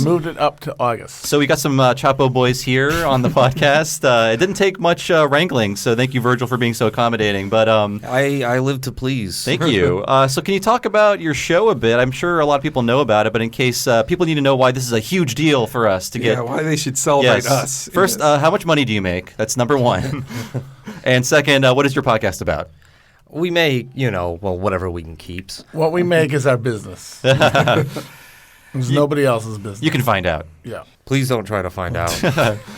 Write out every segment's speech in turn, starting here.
I moved it up to August. So we got some Chapo boys here on the podcast. It didn't take much wrangling, so thank you, Virgil, for being so accommodating. But I live to please. Thank you. So can you talk about your show a bit? I'm sure a lot of people know about it, but in case people need to know why this is a huge deal for us to get. Yeah, why they should celebrate us. First, how much money do you make? That's number one. And second, what is your podcast about? We make, whatever we can keep. What we make is our business. It's nobody else's business. You can find out. Yeah. Please don't try to find out.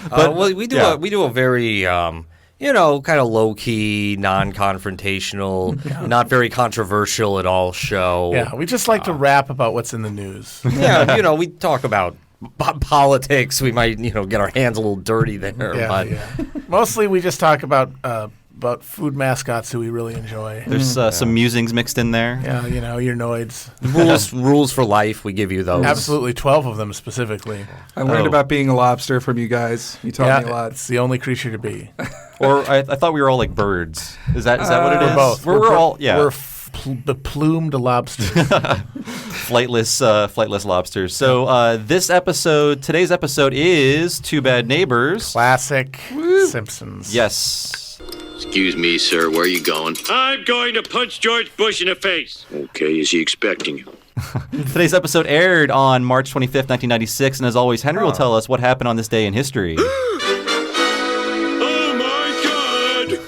But we do a very kind of low key, non-confrontational, not very controversial at all show. Yeah, we just like to rap about what's in the news. Yeah, we talk about politics. We might get our hands a little dirty there. Yeah. Mostly we just talk about food mascots who we really enjoy. There's some musings mixed in there. Yeah, your noids. Rules for life, we give you those. Absolutely, 12 of them specifically. I learned about being a lobster from you guys. You taught me a lot. It's the only creature to be. Or I thought we were all like birds. Is that what it is? We're both. We're all, yeah. We're the plumed lobsters. Flightless lobsters. So today's episode is Two Bad Neighbors. Classic Simpsons. Yes. Excuse me, sir. Where are you going? I'm going to punch George Bush in the face. Okay, is he expecting you? Today's episode aired on March 25th, 1996, and as always, Henry will tell us what happened on this day in history. Oh, my God.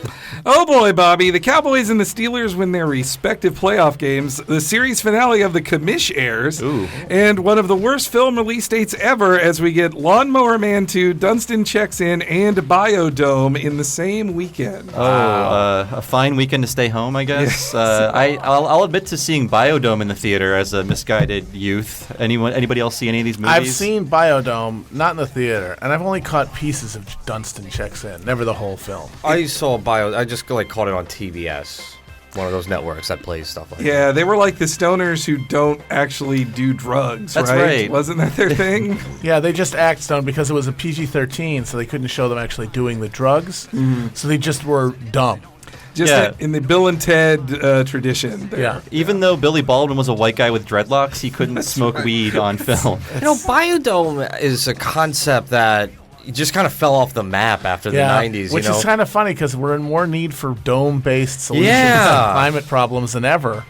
Oh boy, Bobby. The Cowboys and the Steelers win their respective playoff games. The series finale of The Commish airs. Ooh. And one of the worst film release dates ever as we get Lawnmower Man 2, Dunstan Checks In, and Biodome in the same weekend. A fine weekend to stay home, I guess. I'll admit to seeing Biodome in the theater as a misguided youth. Anybody else see any of these movies? I've seen Biodome, not in the theater, and I've only caught pieces of Dunstan Checks In, never the whole film. I saw I just caught it on TBS, one of those networks that plays stuff like that. Yeah, they were like the stoners who don't actually do drugs, That's right? right. Wasn't that their thing? Yeah, they just act stoned because it was a PG-13, so they couldn't show them actually doing the drugs. So they just were dumb. Just in the Bill and Ted tradition. There. Yeah. Even though Billy Baldwin was a white guy with dreadlocks, he couldn't smoke weed on film. Biodome is a concept that just kind of fell off the map after the 90s. Which is kind of funny because we're in more need for dome-based solutions to climate problems than ever.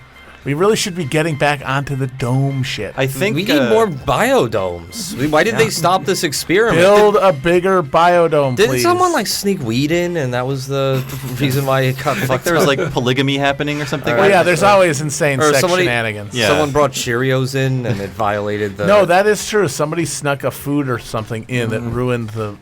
We really should be getting back onto the dome shit. I think we need more biodomes. Why did they stop this experiment? Build a bigger biodome, Didn't please. someone sneak weed in, and that was the reason why it got fucked? there was polygamy happening or something. Well, yeah, there's always insane sex shenanigans. Yeah. Someone brought Cheerios in, and it violated the. No, that is true. Somebody snuck a food or something in that ruined the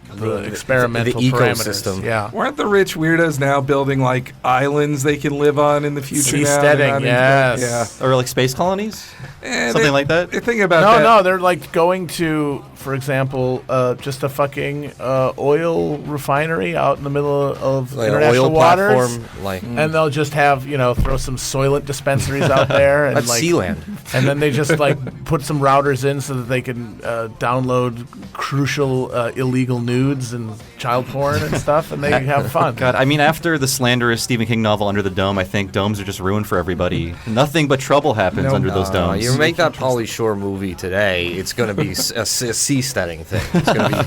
experimental the parameters. ecosystem. Yeah. Weren't the rich weirdos now building islands they can live on in the future? Seasteading, yes. Yeah. Or space colonies? Something like that? They're thinking about that. No, they're going to, for example, just a fucking oil refinery out in the middle of international oil waters. platform, and they'll just have, throw some Soylent dispensaries out there. And That's Sealand. And then they just put some routers in so that they can download crucial illegal nudes and child porn and stuff, and they have fun. God, I mean, after the slanderous Stephen King novel Under the Dome, I think domes are just ruined for everybody. Nothing but trouble happens under those domes. You make that Pauly Shore movie today, it's going to be a seasteading thing. It's going to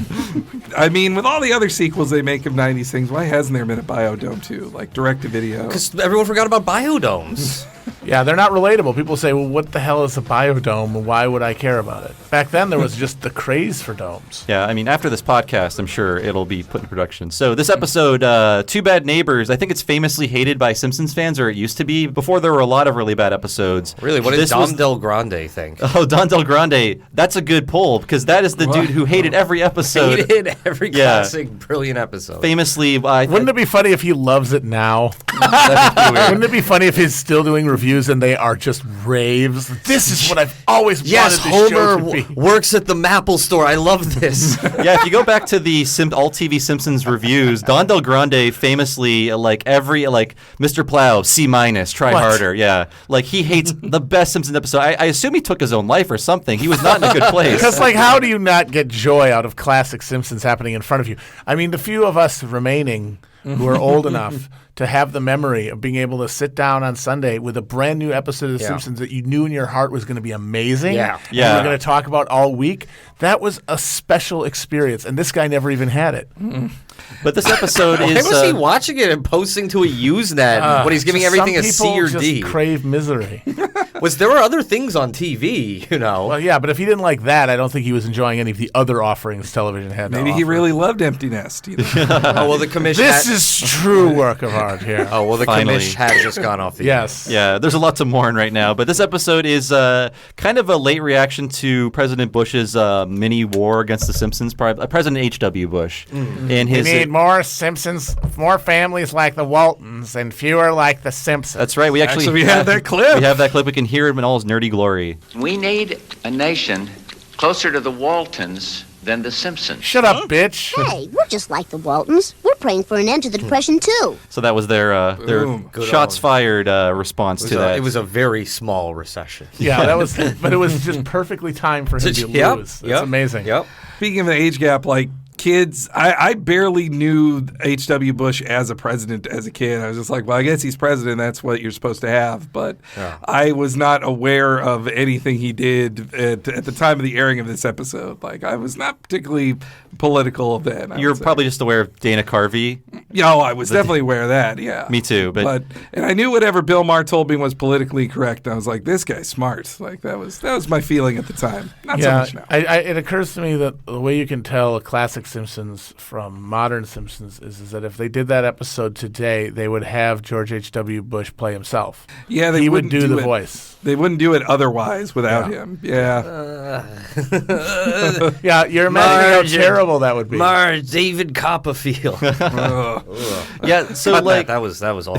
be. I mean, with all the other sequels they make of 90s things, why hasn't there been a Biodome too? Direct-to-video. Because everyone forgot about biodomes. Yeah, they're not relatable. People say, well, what the hell is a biodome? Why would I care about it? Back then, there was just the craze for domes. Yeah, I mean, after this podcast, I'm sure it'll be put in production. So this episode, Two Bad Neighbors, I think it's famously hated by Simpsons fans, or it used to be. Before, there were a lot of really bad episodes. Really? What did Don Del Grande think? Oh, Don Del Grande. That's a good pull, because that is the dude who hated every episode. Hated every classic, brilliant episode. Famously. Wouldn't it be funny if he loves it now? Wouldn't it be funny if he's still doing reviews and they are just raves? This is what I've always wanted this show to be. Works at the Maple store. I love this. Yeah, if you go back to the All TV Simpsons reviews, Don Del Grande famously, Mr. Plow, C-, try harder. Yeah. He hates the best Simpsons episode. I assume he took his own life or something. He was not in a good place. Because, how do you not get joy out of classic Simpsons happening in front of you? I mean, the few of us remaining who are old enough to have the memory of being able to sit down on Sunday with a brand new episode of The Simpsons that you knew in your heart was going to be amazing. Yeah. You were going to talk about all week. That was a special experience, and this guy never even had it. But this episode is. Why was he watching it and posting to a Usenet when he's giving everything a C or Some D? people just crave misery. There were other things on TV, you know. Well, yeah, but if he didn't like that, I don't think he was enjoying any of the other offerings television had to Maybe he offer. really loved Empty Nest. You know? Oh, well, the commission. This is true work of art here. Oh, well, the Finally. commission had just gone off the Yes. Yeah, there's a lot to mourn right now, but this episode is kind of a late reaction to President Bush's mini war against the Simpsons. President H.W. Bush. And We his. need more Simpsons, more families like the Waltons, and fewer like the Simpsons. That's right. We actually we have that clip. We have that clip. We can hear him in all his nerdy glory. We need a nation closer to the Waltons than the Simpsons. Shut up, bitch. Hey, we're just like the Waltons. We're praying for an end to the Depression, too. So that was their Good shots on. fired response to that. It was a very small recession. Yeah, that was, but it was just perfectly timed for him to Yep, lose. It's yep, amazing. Yep. Speaking of the age gap, like kids, I barely knew H.W. Bush as a president as a kid. I was just like, well, I guess he's president. That's what you're supposed to have. But I was not aware of anything he did at the time of the airing of this episode. Like, I was not particularly political then. You're probably just aware of Dana Carvey. Yeah, I was definitely aware of that, yeah. Me too, but and I knew whatever Bill Maher told me was politically correct. I was like, this guy's smart. Like, that was my feeling at the time. Not so Yeah, much now. it occurs to me that the way you can tell a classic Simpsons from modern Simpsons is that if they did that episode today, they would have George H.W. Bush play himself. Yeah, they he would wouldn't do the it. voice. They wouldn't do it otherwise without him. Yeah. Yeah, you're imagining how terrible that would be. David Copperfield. yeah. So Cut like that was awful.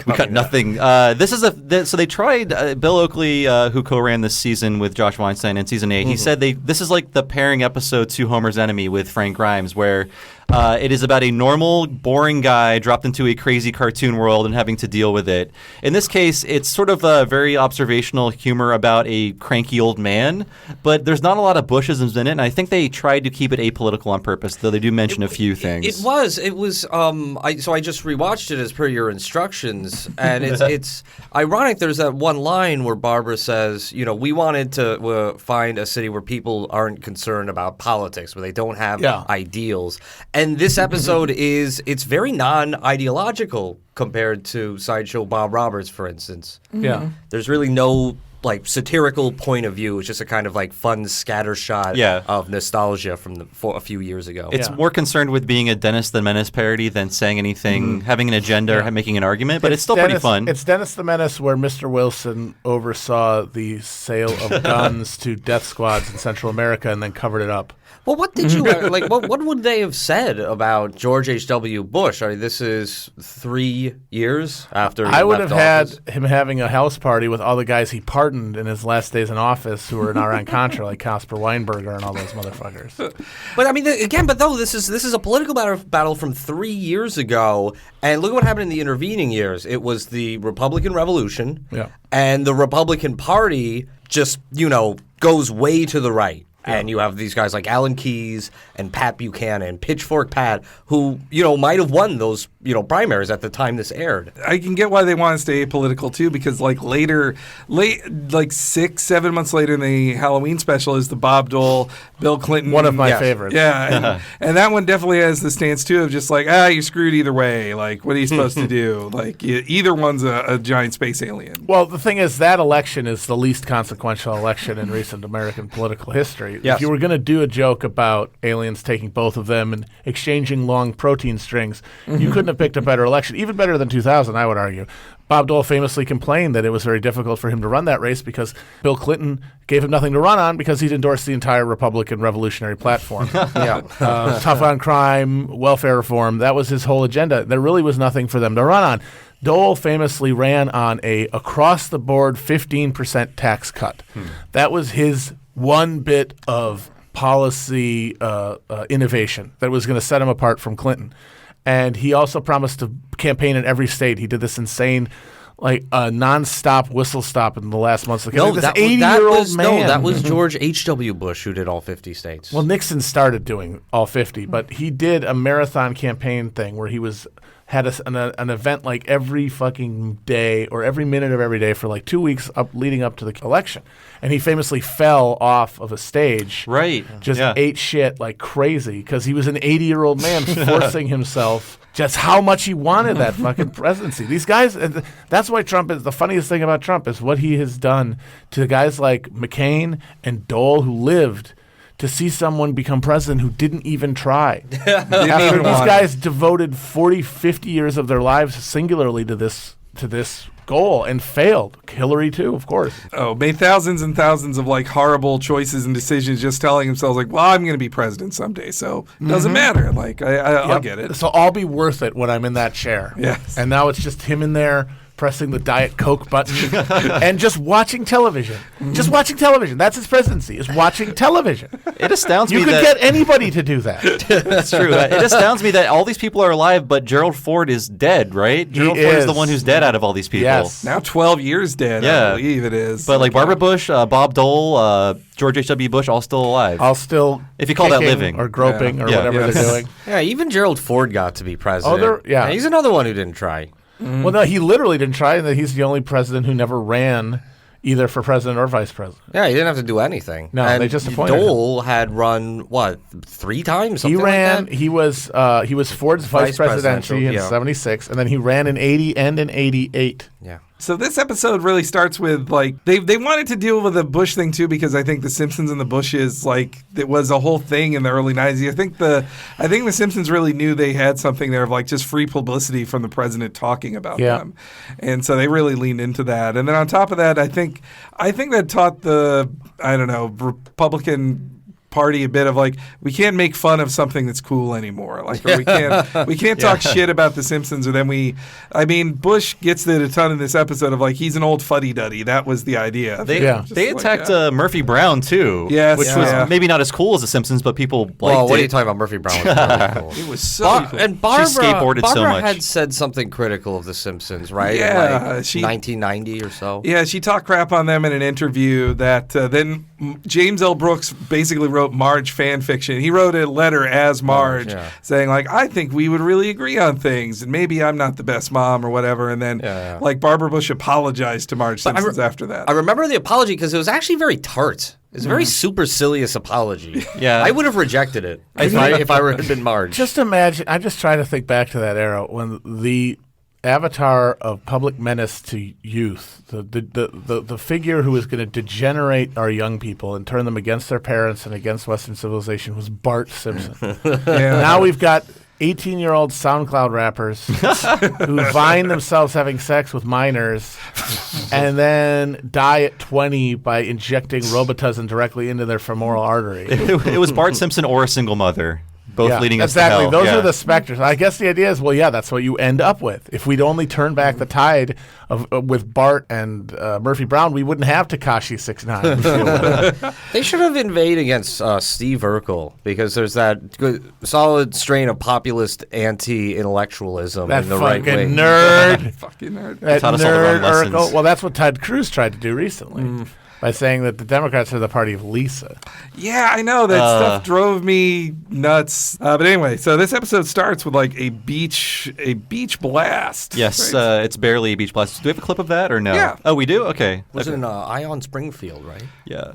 we got nothing. This is so they tried Bill Oakley, who co-ran this season with Josh Weinstein in season 8. He said this is like the pairing episode to Homer's Enemy with Frank Grimes, where it is about a normal, boring guy dropped into a crazy cartoon world and having to deal with it. In this case, it's sort of a very observational humor about a cranky old man, but there's not a lot of Bushisms in it, and I think they tried to keep it apolitical on purpose, though they do mention a few things. It was. So I just rewatched it as per your instructions, and it's ironic. There's that one line where Barbara says, you know, we wanted to find a city where people aren't concerned about politics, where they don't have ideals. And this episode it's very non-ideological compared to Sideshow Bob Roberts, for instance. Yeah. There's really no like satirical point of view. It's just a kind of like fun scattershot of nostalgia from a few years ago. It's more concerned with being a Dennis the Menace parody than saying anything, having an agenda or making an argument, but it's still pretty fun. It's Dennis the Menace where Mr. Wilson oversaw the sale of guns to death squads in Central America and then covered it up. Well, what did you like? What would they have said about George H.W. Bush? I mean, this is 3 years after he I would left have office. had him having a house party with all the guys he pardoned in his last days in office who were in Iran-Contra, like Casper Weinberger and all those motherfuckers. But I mean, this is a political battle from 3 years ago, and look at what happened in the intervening years. It was the Republican Revolution, and the Republican Party just goes way to the right. And you have these guys like Alan Keyes and Pat Buchanan, Pitchfork Pat, who, might have won those, primaries at the time this aired. I can get why they want to stay apolitical, too, because like 6-7 months later in the Halloween special is the Bob Dole, Bill Clinton. One of my favorites. Yeah. And that one definitely has the stance, too, of just like, you're screwed either way. Like, what are you supposed to do? Like, either one's a giant space alien. Well, the thing is, that election is the least consequential election in recent American political history. Yes. If you were going to do a joke about aliens taking both of them and exchanging long protein strings, you couldn't have picked a better election. Even better than 2000, I would argue. Bob Dole famously complained that it was very difficult for him to run that race because Bill Clinton gave him nothing to run on because he'd endorsed the entire Republican revolutionary platform. Tough on crime, welfare reform, that was his whole agenda. There really was nothing for them to run on. Dole famously ran on a across-the-board 15% tax cut. That was his one bit of policy innovation that was going to set him apart from Clinton. And he also promised to campaign in every state. He did this insane like a nonstop whistle stop in the last months. Like, No, this that 80-year-old man. No, that was George H.W. Bush who did all 50 states. Well, Nixon started doing all 50, but he did a marathon campaign thing where he had an event like every fucking day or every minute of every day for like 2 weeks leading up to the election. And he famously fell off of a stage. Right. Just ate shit like crazy because he was an 80-year-old man forcing himself just how much he wanted that fucking presidency. These guys, that's why Trump is, the funniest thing about Trump is what he has done to guys like McCain and Dole who lived to see someone become president who didn't even try. After these guys devoted 40, 50 years of their lives singularly to this goal and failed. Hillary too, of course. Oh, made thousands and thousands of like horrible choices and decisions, just telling themselves like, "Well, I'm going to be president someday, so it doesn't matter." Like, I'll get it. So I'll be worth it when I'm in that chair. Yes. And now it's just him in there pressing the Diet Coke button and just watching television. Just watching television. That's his presidency, is watching television. It astounds me You could get anybody to do that. That's true. It astounds me that all these people are alive, but Gerald Ford is dead, right? Gerald Ford is the one who's dead out of all these people. Yes. Now 12 years dead, I believe it is. But like Barbara Bush, Bob Dole, George H.W. Bush, all still alive. All still if you call that kicking living. or groping or whatever they're doing. Yeah, even Gerald Ford got to be president. And he's another one who didn't try. Well, no, he literally didn't try, and that he's the only president who never ran either for president or vice president. Yeah, he didn't have to do anything. No, and they just appointed Dole had run, 3 times? He ran. Like he was Ford's vice presidency in '76, and then he ran in '80 and in '88. Yeah. So this episode really starts with like they wanted to deal with the Bush thing too, because I think the Simpsons and the Bushes, like, it was a whole thing in the early '90s. I think the Simpsons really knew they had something there of like just free publicity from the president talking about them, and so they really leaned into that. And then on top of that, I think that taught the Republican Party a bit of like, we can't make fun of something that's cool anymore. Like, or we can't talk shit about the Simpsons, or then Bush gets it a ton in this episode of like, he's an old fuddy-duddy. That was the idea. They attacked Murphy Brown too. Yes. Which was maybe not as cool as the Simpsons, but people liked it. Well, what are you talking about? Murphy Brown was really cool. It was so cool. And Barbara, she skateboarded so much. had said something critical of the Simpsons, right? Yeah. In like 1990 or so. Yeah, she talked crap on them in an interview that then James L. Brooks basically wrote Marge fan fiction. He wrote a letter as Marge saying like, I think we would really agree on things, and maybe I'm not the best mom or whatever. And then like Barbara Bush apologized to Marge Simpson after that. I remember the apology because it was actually very tart. It's a very supercilious apology. Yeah. I would have rejected it if I were been Marge. Just imagine. I just try to think back to that era when the avatar of public menace to youth, the figure who was going to degenerate our young people and turn them against their parents and against Western civilization was Bart Simpson. Now we've got 18-year-old SoundCloud rappers who vine themselves having sex with minors and then die at 20 by injecting Robitussin directly into their femoral artery. It was Bart Simpson or a single mother. Both leading us to hell. Those are the specters. I guess the idea is, that's what you end up with. If we'd only turn back the tide with Bart and Murphy Brown, we wouldn't have Tekashi 6ix9ine. They should have invaded against Steve Urkel, because there's that good, solid strain of populist anti-intellectualism in the right way. Nerd. Fucking nerd. That taught us all the wrong nerd lessons. Urkel. Well, that's what Ted Cruz tried to do recently. By saying that the Democrats are the party of Lisa. Yeah, I know. That stuff drove me nuts. But anyway, so this episode starts with like a beach blast. Yes, right? it's barely a beach blast. Do we have a clip of that or no? Yeah. Oh, we do? Okay. It was in Ion Springfield, right? Yeah.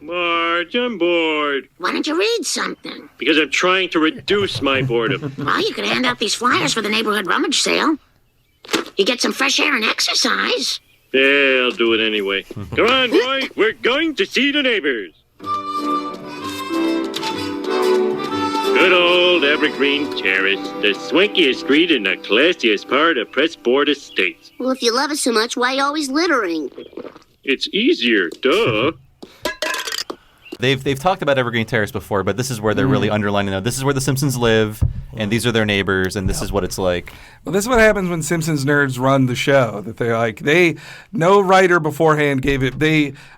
Marge, I'm bored. Why don't you read something? Because I'm trying to reduce my boredom. Well, you could hand out these flyers for the neighborhood rummage sale. You get some fresh air and exercise. Yeah, I'll do it anyway. Come on, boy. We're going to see the neighbors. Good old Evergreen Terrace, the swankiest street in the classiest part of Pressboard Estates. Well, if you love us so much, why are you always littering? It's easier, duh. They've talked about Evergreen Terrace before, but this is where they're really underlining that. This is where the Simpsons live, and these are their neighbors, and this is what it's like. Well, this is what happens when Simpsons nerds run the show. That no writer beforehand gave it.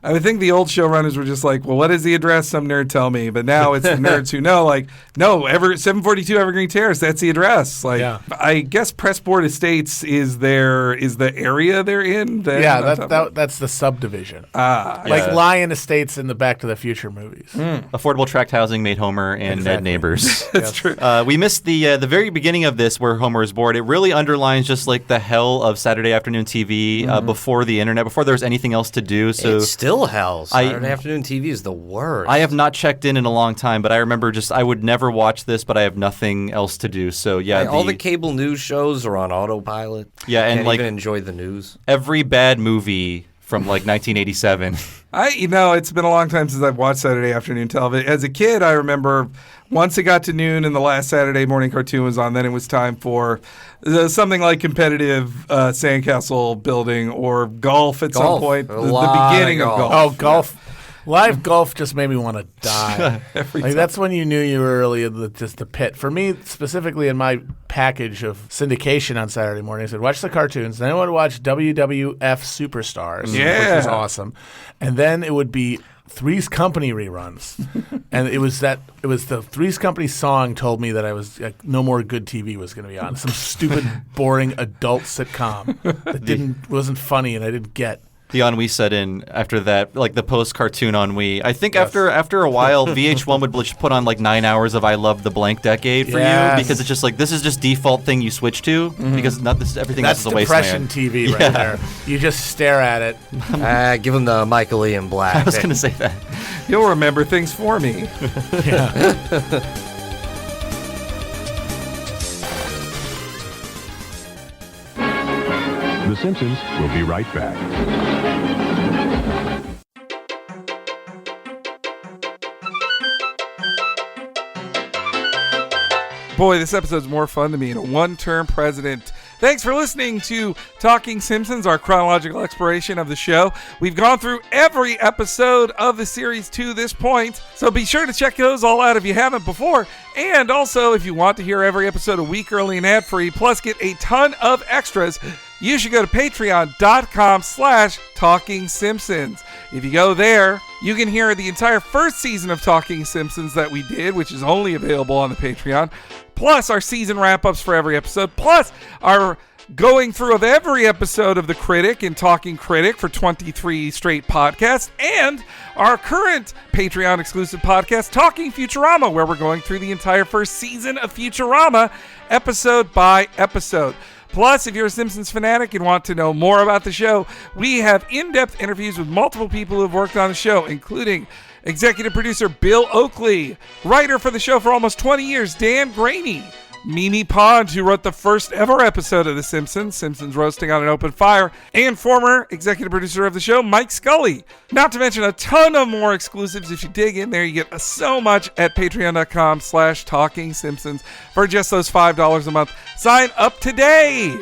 I would think the old showrunners were just like, well, what is the address? Some nerd tell me. But now it's the nerds who know, 742 Evergreen Terrace. That's the address. I guess Pressboard Estates is the area they're in. That's the subdivision. Lion Estates in the Back to the Future movies. Affordable tract housing made Homer and Ned neighbors. That's true. We missed the very beginning of this where Homer is bored. It really underlines just like the hell of Saturday afternoon TV before the internet, before there was anything else to do. So it's still hell. Saturday afternoon TV is the worst. I have not checked in a long time, but I remember I would never watch this, but I have nothing else to do. So all the cable news shows are on autopilot. Yeah, and can't even enjoy the news. Every bad movie from 1987. It's been a long time since I've watched Saturday afternoon television. As a kid, I remember once it got to noon and the last Saturday morning cartoon was on, then it was time for something like competitive sandcastle building or golf at some point. The beginning of golf. Oh, golf. Live golf just made me want to die. That's when you knew you were really in the pit. For me, specifically in my package of syndication on Saturday mornings, I'd watch the cartoons, then I would watch WWF Superstars, which was awesome. And then it would be Three's Company reruns. And it was the Three's Company song told me that I was no more good TV was going to be on. Some stupid, boring adult sitcom that wasn't funny and I didn't get. The ennui set in after that, like the post-cartoon ennui. I think after a while, VH1 would just put on 9 hours of I Love the Blank Decade for you, because it's just this is just default thing you switch to, because everything else is a wasteland. That's depression TV right there. You just stare at it. Give them the Michael Ian Black. I was going to say that. You'll remember things for me. The Simpsons will be right back. Boy, this episode's more fun to me than a one-term president. Thanks for listening to Talking Simpsons, our chronological exploration of the show. We've gone through every episode of the series to this point, so be sure to check those all out if you haven't before. And also, if you want to hear every episode a week early and ad-free, plus get a ton of extras, you should go to patreon.com/Talking Simpsons. If you go there, you can hear the entire first season of Talking Simpsons that we did, which is only available on the Patreon, plus our season wrap-ups for every episode, plus our going through of every episode of The Critic and Talking Critic for 23 straight podcasts, and our current Patreon exclusive podcast, Talking Futurama, where we're going through the entire first season of Futurama, episode by episode. Plus, if you're a Simpsons fanatic and want to know more about the show, we have in-depth interviews with multiple people who have worked on the show, including executive producer Bill Oakley, writer for the show for almost 20 years, Dan Graney, Mimi Pond, who wrote the first ever episode of The Simpsons, Simpsons Roasting on an Open Fire, and former executive producer of the show, Mike Scully. Not to mention a ton of more exclusives. If you dig in there, you get so much at patreon.com/Talking Simpsons for just those $5 a month. Sign up today!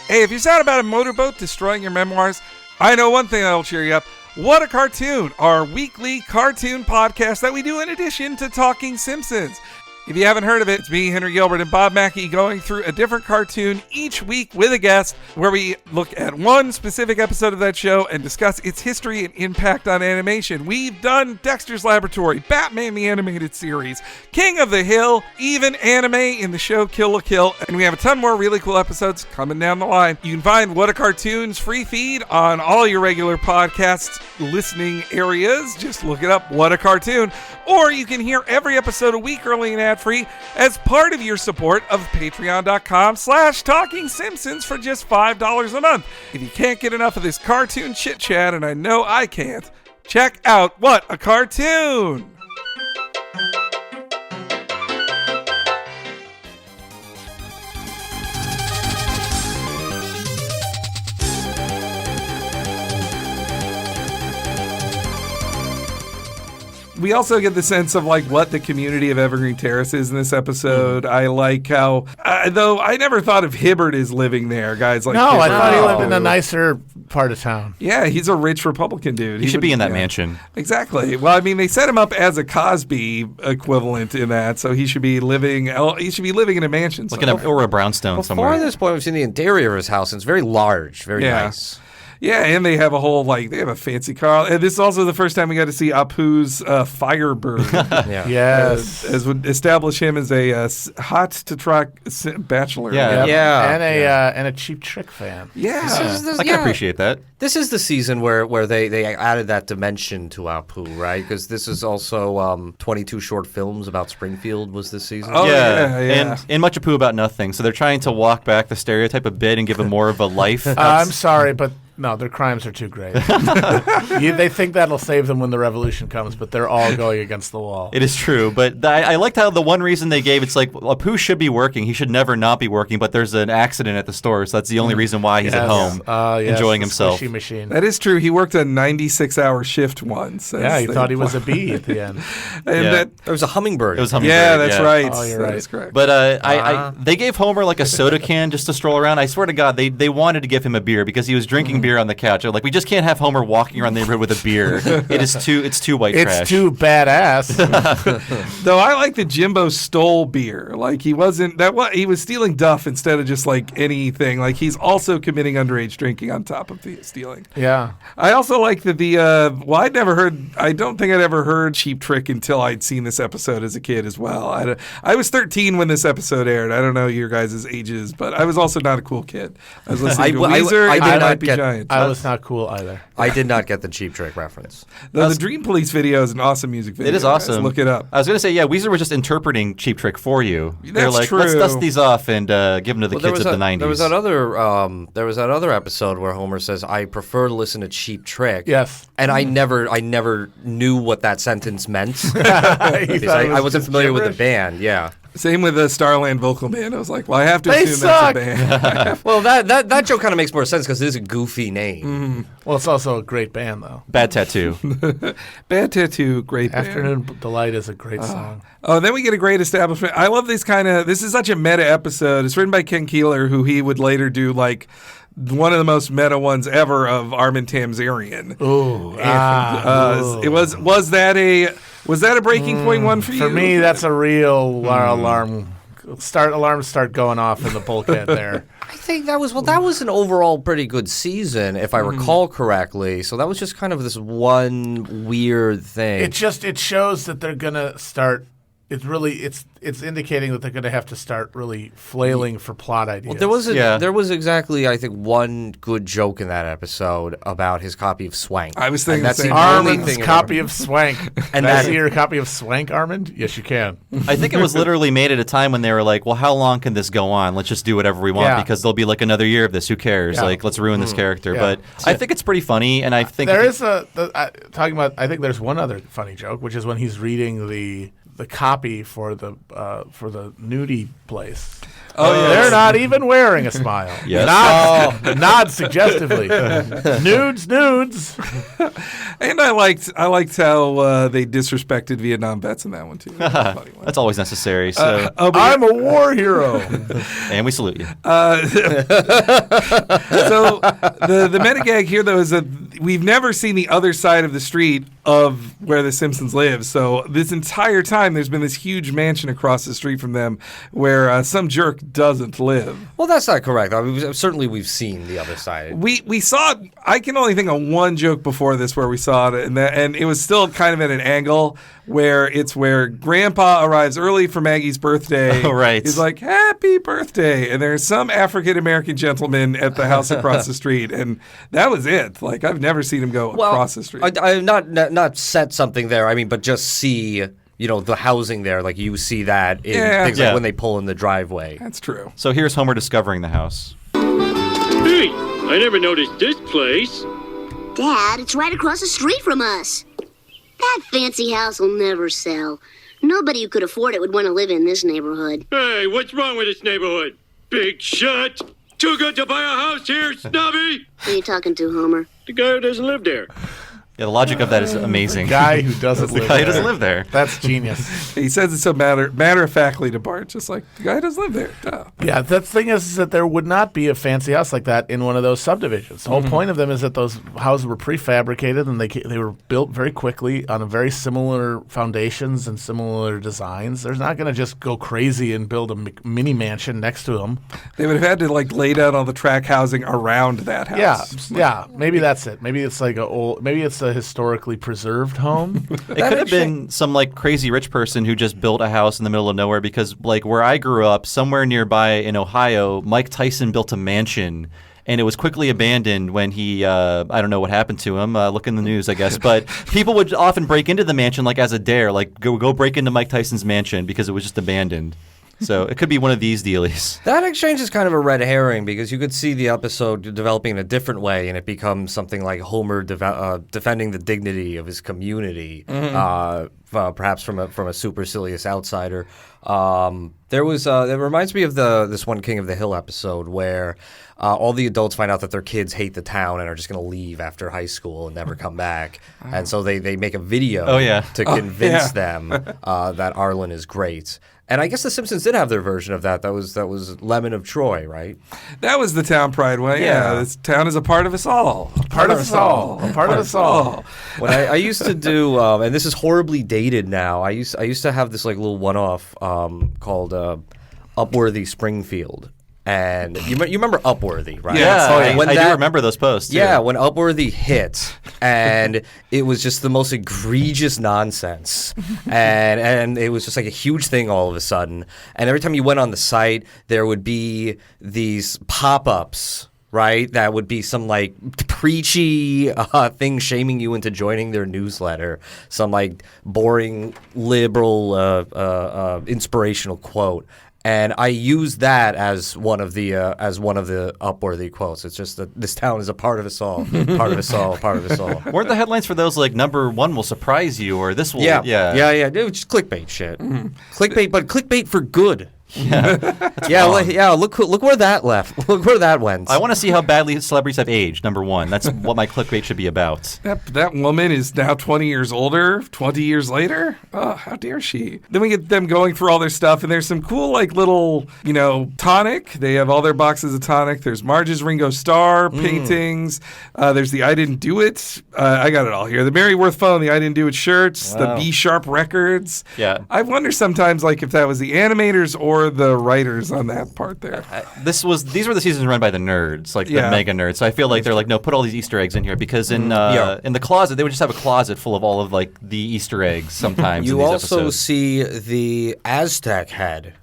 Hey, if you're sad about a motorboat destroying your memoirs, I know one thing that'll cheer you up. What a Cartoon, our weekly cartoon podcast that we do in addition to Talking Simpsons. If you haven't heard of it, it's me, Henry Gilbert, and Bob Mackey going through a different cartoon each week with a guest where we look at one specific episode of that show and discuss its history and impact on animation. We've done Dexter's Laboratory, Batman the Animated Series, King of the Hill, even anime in the show Kill la Kill, and we have a ton more really cool episodes coming down the line. You can find What a Cartoon's free feed on all your regular podcast listening areas. Just look it up, What a Cartoon. Or you can hear every episode a week early and ad-free as part of your support of patreon.com/Talking Simpsons for just $5 a month. If you can't get enough of this cartoon chit-chat, and I know I can't, check out What a Cartoon! We also get the sense of like what the community of Evergreen Terrace is in this episode. I like how, though I never thought of Hibbert as living there. Guys like I Hibbert. thought he lived in a nicer part of town. Yeah, he's a rich Republican dude. He should be in that mansion. Exactly. Well, I mean, they set him up as a Cosby equivalent in that, so he should be living. He should be living in a mansion, or a brownstone somewhere. Before this point, we've seen the interior of his house, and it's very large, very nice. Yeah, and they have they have a fancy car. And this is also the first time we got to see Apu's Firebird. Yes. As would establish him as a hot to trot bachelor. And a Cheap Trick fan. Yeah. I can appreciate that. This is the season where they added that dimension to Apu, right? Because this is also 22 short films about Springfield was this season. Oh, yeah. And Much Apu About Nothing. So they're trying to walk back the stereotype a bit and give him more of a life. I'm sorry, but no, their crimes are too great. They think that'll save them when the revolution comes, but they're all going against the wall. It is true, but I liked how the one reason they gave, it's like, Apu should be working. He should never not be working, but there's an accident at the store, so that's the only reason why he's at home enjoying himself. Machine. That is true. He worked a 96-hour shift once. Yeah, he thought he was a bee at the end. There was a hummingbird. It was hummingbird. Yeah, that's right. Oh, you're right. That's correct. But they gave Homer like a soda can just to stroll around. I swear to God, they wanted to give him a beer because he was drinking beer on the couch. They're like, we just can't have Homer walking around the neighborhood with a beer. It's too white trash. It's too badass. Though I like that Jimbo stole beer. Like he was stealing Duff instead of just like anything. Like he's also committing underage drinking on top of the stealing. Yeah. I also like that I don't think I'd ever heard Cheap Trick until I'd seen this episode as a kid as well. I was 13 when this episode aired. I don't know your guys' ages, but I was also not a cool kid. I was listening to Weezer and Happy Giants. I was not cool either. I did not get the Cheap Trick reference. The Dream Police video is an awesome music video. It is awesome. Guys. Look it up. I was going to say, Weezer was just interpreting Cheap Trick for you. They're like, true. let's dust these off and give them to the kids of the 90s. There was that other episode where Homer says, "I prefer to listen to Cheap Trick." Yes. And I never knew what that sentence meant. I wasn't familiar with the band. Yeah. Same with the Starland vocal band. I was like, well, I have to assume suck. that's a band. Well, that joke kind of makes more sense because it is a goofy name. Mm-hmm. Well, it's also a great band, though. Bad Tattoo. Bad Tattoo, great band. Afternoon Delight is a great song. Oh, then we get a great establishment. I love this is such a meta episode. It's written by Ken Keeler, who he would later do like one of the most meta ones ever of Armin Tamzarian. Ooh. Was that a breaking point one for you? For me, that's a real alarms start going off in the bulkhead there. I think that was an overall pretty good season, if I recall correctly. So that was just kind of this one weird thing. It shows that they're gonna start. It's indicating that they're going to have to start really flailing for plot ideas. Well, there was exactly, I think, one good joke in that episode about his copy of Swank. I was thinking that's the same. Armin's copy of Swank. And can I see your copy of Swank, Armand? Yes, you can. I think it was literally made at a time when they were like, well, how long can this go on? Let's just do whatever we want because there'll be like another year of this. Who cares? Yeah. Like, let's ruin this character. But I think it's pretty funny, and I think there is I think there's one other funny joke, which is when he's reading the copy for the nudie place. Oh, yeah. They're not even wearing a smile. Yes. Nod suggestively. Nudes. And I liked how they disrespected Vietnam vets in that one too. That was a funny one. That's always necessary. So I'm a war hero. and we salute you. So the meta gag here though is that we've never seen the other side of the street of where the Simpsons live. So this entire time there's been this huge mansion across the street from them where some jerk doesn't live. Well, that's not correct. I mean, certainly we've seen the other side. We saw it. I can only think of one joke before this where we saw it, and it was still kind of at an angle where Grandpa arrives early for Maggie's birthday. Oh, right. He's like, "Happy birthday," and there's some African American gentleman at the house across the street, and that was it. Like I've never seen him go across the street. I not set something there. I mean, but just see. The housing there, like you see that in things like when they pull in the driveway. That's true. So here's Homer discovering the house. Hey, I never noticed this place. Dad, it's right across the street from us. That fancy house will never sell. Nobody who could afford it would want to live in this neighborhood. Hey, what's wrong with this neighborhood? Big shot. Too good to buy a house here, snobby. Who are you talking to, Homer? The guy who doesn't live there. Yeah, the logic of that is amazing. The guy who doesn't the live guy there. who doesn't live there. That's genius. He says it so matter-of-factly to Bart, just like, the guy doesn't live there. Duh. Yeah, the thing is that there would not be a fancy house like that in one of those subdivisions. The whole point of them is that those houses were prefabricated and they were built very quickly on a very similar foundations and similar designs. There's not going to just go crazy and build a mini mansion next to them. They would have had to like lay down all the track housing around that house. Yeah. Maybe that's it. Maybe it's like maybe it's a historically preserved home. It could have been some like crazy rich person who just built a house in the middle of nowhere because like where I grew up, somewhere nearby in Ohio, Mike Tyson built a mansion. And it was quickly abandoned when he, I don't know what happened to him. Look in the news, I guess. But people would often break into the mansion like as a dare, like go break into Mike Tyson's mansion because it was just abandoned. So it could be one of these dealies. That exchange is kind of a red herring because you could see the episode developing in a different way, and it becomes something like Homer defending the dignity of his community, perhaps from a supercilious outsider. It reminds me of this one King of the Hill episode where all the adults find out that their kids hate the town and are just going to leave after high school and never come back. And so they make a video to convince them that Arlen is great. And I guess The Simpsons did have their version of that. That was Lemon of Troy, right? That was the town pride way. Yeah, this town is a part of us all. A part of us all. When I used to do, and this is horribly dated now. I used to have this like little one-off called Upworthy Springfield. And you remember Upworthy, right? Yeah, I do remember those posts. Yeah, when Upworthy hit, and it was just the most egregious nonsense, and it was just like a huge thing all of a sudden. And every time you went on the site, there would be these pop-ups, right? That would be some like preachy thing shaming you into joining their newsletter. Some like boring liberal inspirational quote. And I use that as one of the Upworthy quotes. It's just that this town is a part of us all, part of us all, part of us all. Weren't the headlines for those like number one will surprise you or this will? Yeah. It was just clickbait shit. Clickbait, but clickbait for good. Look where that left. Look where that went. I want to see how badly celebrities have aged. Number one, that's what my clickbait should be about. That woman is now 20 years older. 20 years later, oh, how dare she? Then we get them going through all their stuff, and there's some cool like little tonic. They have all their boxes of tonic. There's Marge's Ringo Starr paintings. There's the I Didn't Do It. I got it all here. The Mary Worth phone. The I Didn't Do It shirts. Wow. The B Sharp records. Yeah. I wonder sometimes like if that was the animators or the writers on that part there. These were the seasons run by the nerds, like the mega nerds. So I feel like they're like, no, put all these Easter eggs in here because in the closet they would just have a closet full of all of like the Easter eggs sometimes. You in these also episodes. see the Aztec head.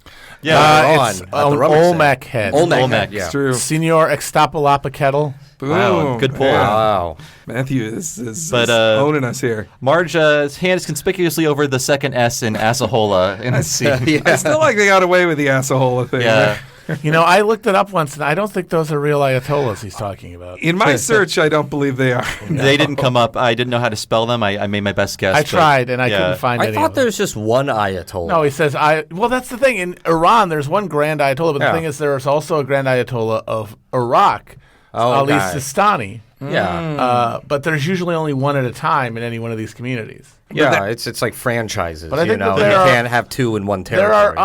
It's Olmec head. Olmec, It's true. Senor Extapalapa kettle. Boom. Wow, good pull. Yeah. Wow. Matthew is owning us here. Marge's hand is conspicuously over the second S in Assahola in the scene. I still like they got away with the Assahola thing. Yeah. I looked it up once, and I don't think those are real Ayatollahs he's talking about. In my search, I don't believe they are. They didn't come up. I didn't know how to spell them. I made my best guess. I tried, and I couldn't find any. I thought there's just one Ayatollah. No, he says, well, that's the thing. In Iran, there's one grand Ayatollah, but the thing is there's also a grand Ayatollah of Iraq, Ali Sistani. Yeah. But there's usually only one at a time in any one of these communities. Yeah, it's like franchises, but I think you can't have two in one territory.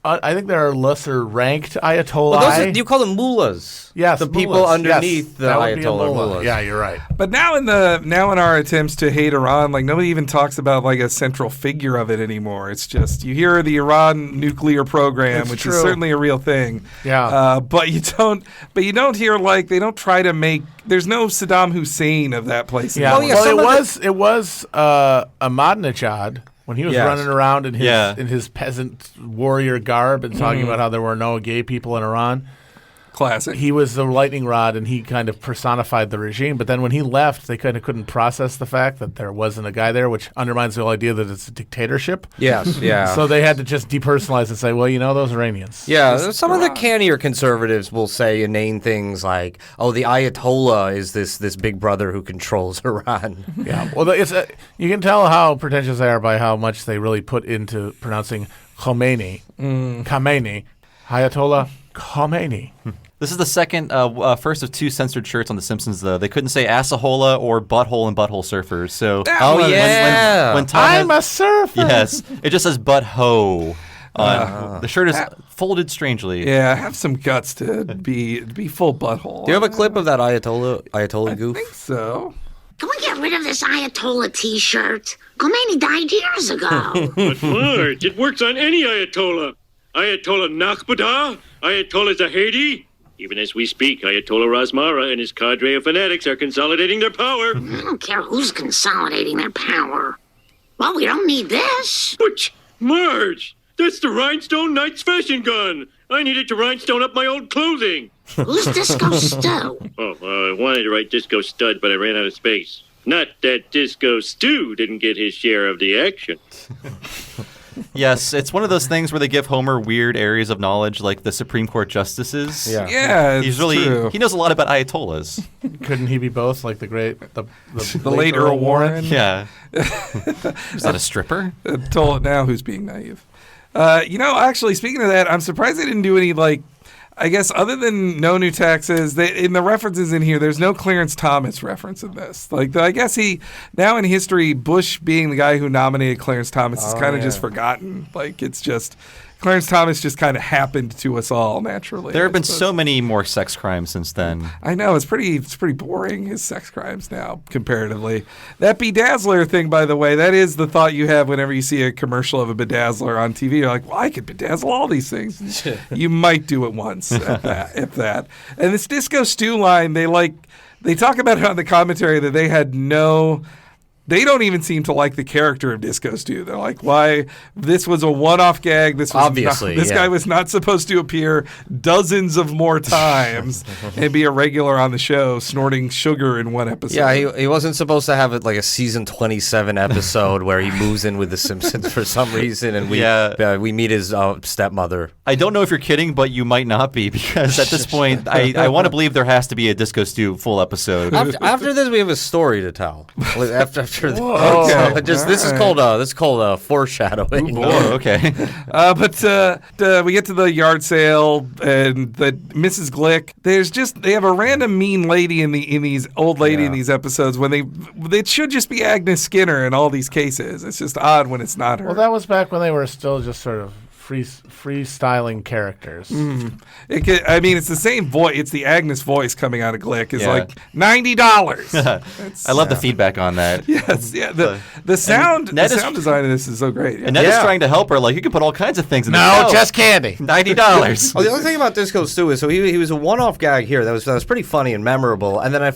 I think there are lesser ranked Ayatollah. Well, you call them mullahs. Yes, the people underneath the Ayatollah mullahs. Yeah, you're right. But now in our attempts to hate Iran, like nobody even talks about like a central figure of it anymore. It's just you hear the Iran nuclear program, which is certainly a real thing. Yeah. But you don't hear like they don't try to make. There's no Saddam Hussein of that place. Yeah. It was Ahmadinejad. When he was running around in his peasant warrior garb and talking about how there were no gay people in Iran. Classic. He was the lightning rod, and he kind of personified the regime. But then when he left, they kind of couldn't process the fact that there wasn't a guy there, which undermines the whole idea that it's a dictatorship. Yes, yeah. So they had to just depersonalize and say, well, those Iranians. Yeah, some of the cannier conservatives will say inane things like, oh, the Ayatollah is this big brother who controls Iran. Yeah, well, you can tell how pretentious they are by how much they really put into pronouncing Khomeini. Khamenei. Ayatollah Khomeini. This is the first of 2 censored shirts on The Simpsons, though. They couldn't say Assahola or Butthole and Butthole Surfers. So when Tom I'm a surfer. Yes, it just says Butthole. The shirt is folded strangely. Yeah, have some guts to be full butthole. Do you have a clip of that Ayatollah goof? I think so. Can we get rid of this Ayatollah t-shirt? Khomeini died years ago. But Marge, it works on any Ayatollah. Ayatollah Nakhbada, Ayatollah Zahedi. Even as we speak, Ayatollah Razmara and his cadre of fanatics are consolidating their power. I don't care who's consolidating their power. Well, we don't need this. But, Marge, that's the Rhinestone Knight's fashion gun. I needed to rhinestone up my old clothing. Who's Disco Stew? I wanted to write Disco Stud, but I ran out of space. Not that Disco Stew didn't get his share of the action. Yes, it's one of those things where they give Homer weird areas of knowledge, like the Supreme Court justices. Yeah, he's really true. He knows a lot about Ayatollahs. Couldn't he be both, like the late Earl Warren? Yeah, is that a stripper? Told it now. Who's being naive? Actually, speaking of that, I'm surprised they didn't do any I guess other than no new taxes, in the references in here, there's no Clarence Thomas reference in this. I guess now in history, Bush being the guy who nominated Clarence Thomas is kind of just forgotten. It's just Clarence Thomas just kind of happened to us all naturally. There have been so many more sex crimes since then. I know it's pretty boring, his sex crimes now comparatively. That bedazzler thing, by the way, that is the thought you have whenever you see a commercial of a bedazzler on TV. You're like, well, I could bedazzle all these things. You might do it once, if that. And this Disco Stew line, they talk about it on the commentary that they had no. They don't even seem to like the character of Disco Stew. They're like, why? This was a one-off gag. This was obviously this guy was not supposed to appear dozens of more times and be a regular on the show, snorting sugar in one episode. Yeah, he wasn't supposed to have a season 27 episode where he moves in with the Simpsons for some reason, and we meet his stepmother. I don't know if you're kidding, but you might not be, because at this point, I want to believe there has to be a Disco Stew full episode. After this, we have a story to tell. After Okay. This is called foreshadowing. Oh, okay. But we get to the yard sale, and Mrs. Glick. They have a random mean lady in these old lady in these episodes when it should just be Agnes Skinner in all these cases. It's just odd when it's not her. Well, that was back when they were still just sort of freestyling characters. It's the same voice. It's the Agnes voice coming out of Glick. It's like $90. I love the feedback on that. Yes, yeah. The sound design of this is so great. Yeah. And Ned is trying to help her. You can put all kinds of things in there. No, just candy. $90. Well, the other thing about Disco Stew is, so he was a one-off gag here that was pretty funny and memorable. And then,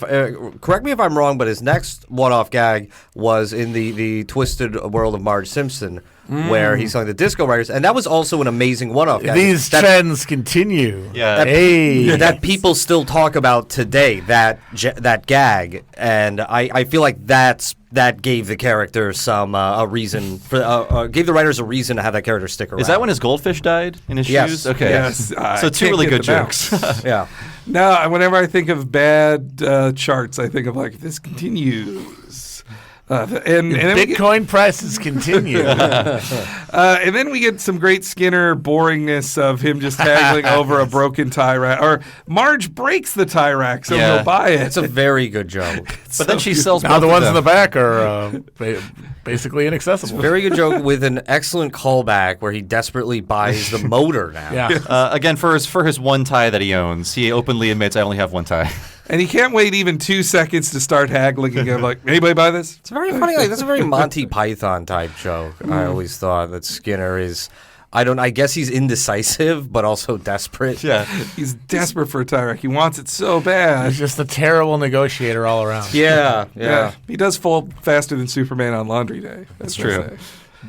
correct me if I'm wrong, but his next one-off gag was in the Twisted World of Marge Simpson, where he's selling the disco writers, and that was also an amazing one-off gag. These trends continue. Yeah. That people still talk about today, that gag, and I feel like that gave the character some a reason gave the writers a reason to have that character stick around. Is that when his goldfish died in his shoes? Okay. Yes. So 2 really good jokes. Yeah. Now, whenever I think of bad charts, I think of this continues. And Bitcoin prices continue. And then we get some great Skinner boringness of him just haggling over a broken tie rack. Or Marge breaks the tie rack, so he'll buy it. It's a very good joke. But then she sells now both the of ones them. in the back are basically inaccessible. Very good joke with an excellent callback where he desperately buys the motor now. Yeah. Again, for his one tie that he owns, he openly admits, I only have one tie. And he can't wait even 2 seconds to start haggling again. Anybody buy this? It's very funny. That's a very Monty Python type joke. I always thought that Skinner is. I guess he's indecisive, but also desperate. Yeah. He's desperate for a tie rack. He wants it so bad. He's just a terrible negotiator all around. Yeah. He does fold faster than Superman on Laundry Day. That's true.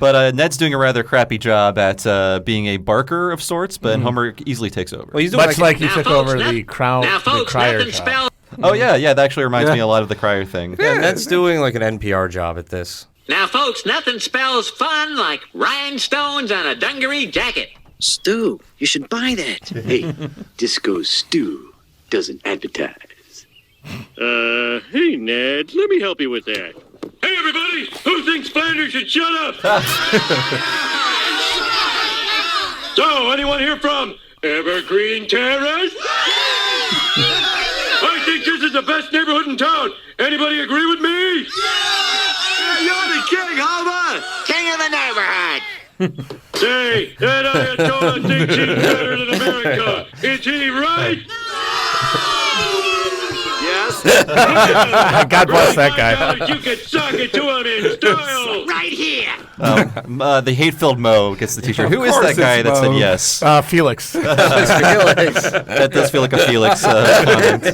But Ned's doing a rather crappy job at being a barker of sorts, but Homer easily takes over. Well, he's doing Much like he took over the Crier job. Oh, yeah, that actually reminds me a lot of the Crier thing. Yeah, Ned's doing an NPR job at this. Now, folks, nothing spells fun like rhinestones on a dungaree jacket. Stu, you should buy that. Hey, Disco Stew doesn't advertise. Hey, Ned, let me help you with that. Hey, everybody! Who thinks Flanders should shut up? So, anyone here from Evergreen Terrace? is the best neighborhood in town. Anybody agree with me? Yeah, you're the king, Homer! King of the neighborhood! Say, that Ayatollah thinks he's better than America. Is he right? Yes. God bless that guy. You can suck it to him in style. Right here! The hate-filled Mo gets the T-shirt. Of Who is course that guy it's that said Mo. yes? Felix. That does feel like a Felix comment.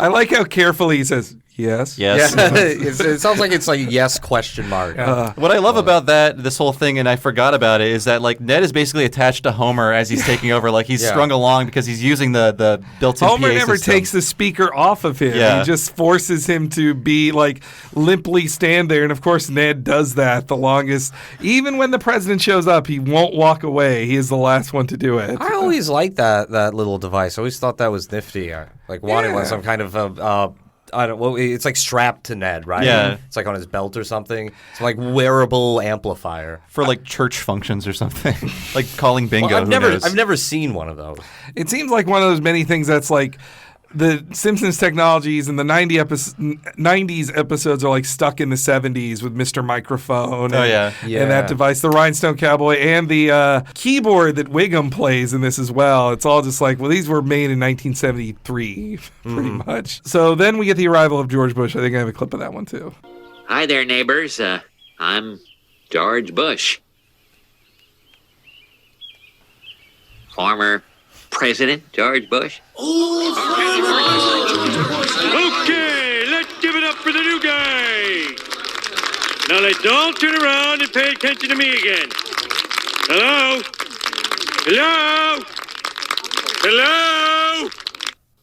I like how carefully he says yes. Yes. Yeah. It sounds like it's like yes question mark. What I love about this whole thing, and I forgot about it, is that like Ned is basically attached to Homer as he's taking over. Like he's strung along because he's using the built-in Homer PA never system. takes the speaker off of him. Yeah. He just forces him to be like limply stand there. And of course, Ned does that the longest. Even when the president shows up, he won't walk away. He is the last one to do it. I always liked that little device. I always thought that was nifty. Like wanting one, some kind of I don't. Well, it's like strapped to Ned, right? Yeah. It's like on his belt or something. It's like wearable amplifier for like church functions or something, like calling bingo. Well, who knows? I've never seen one of those. It seems like one of those many things that's like the Simpsons technologies and the 90s episodes are like stuck in the 70s with Mr. Microphone and that device, the Rhinestone Cowboy, and the keyboard that Wiggum plays in this as well. It's all just like, well, these were made in 1973, pretty much. So then we get the arrival of George Bush. I think I have a clip of that one too. Hi there, neighbors. I'm George Bush. Former President George Bush. Okay, let's give it up for the new guy. Now let's all turn around and pay attention to me again. Hello? Hello? Hello?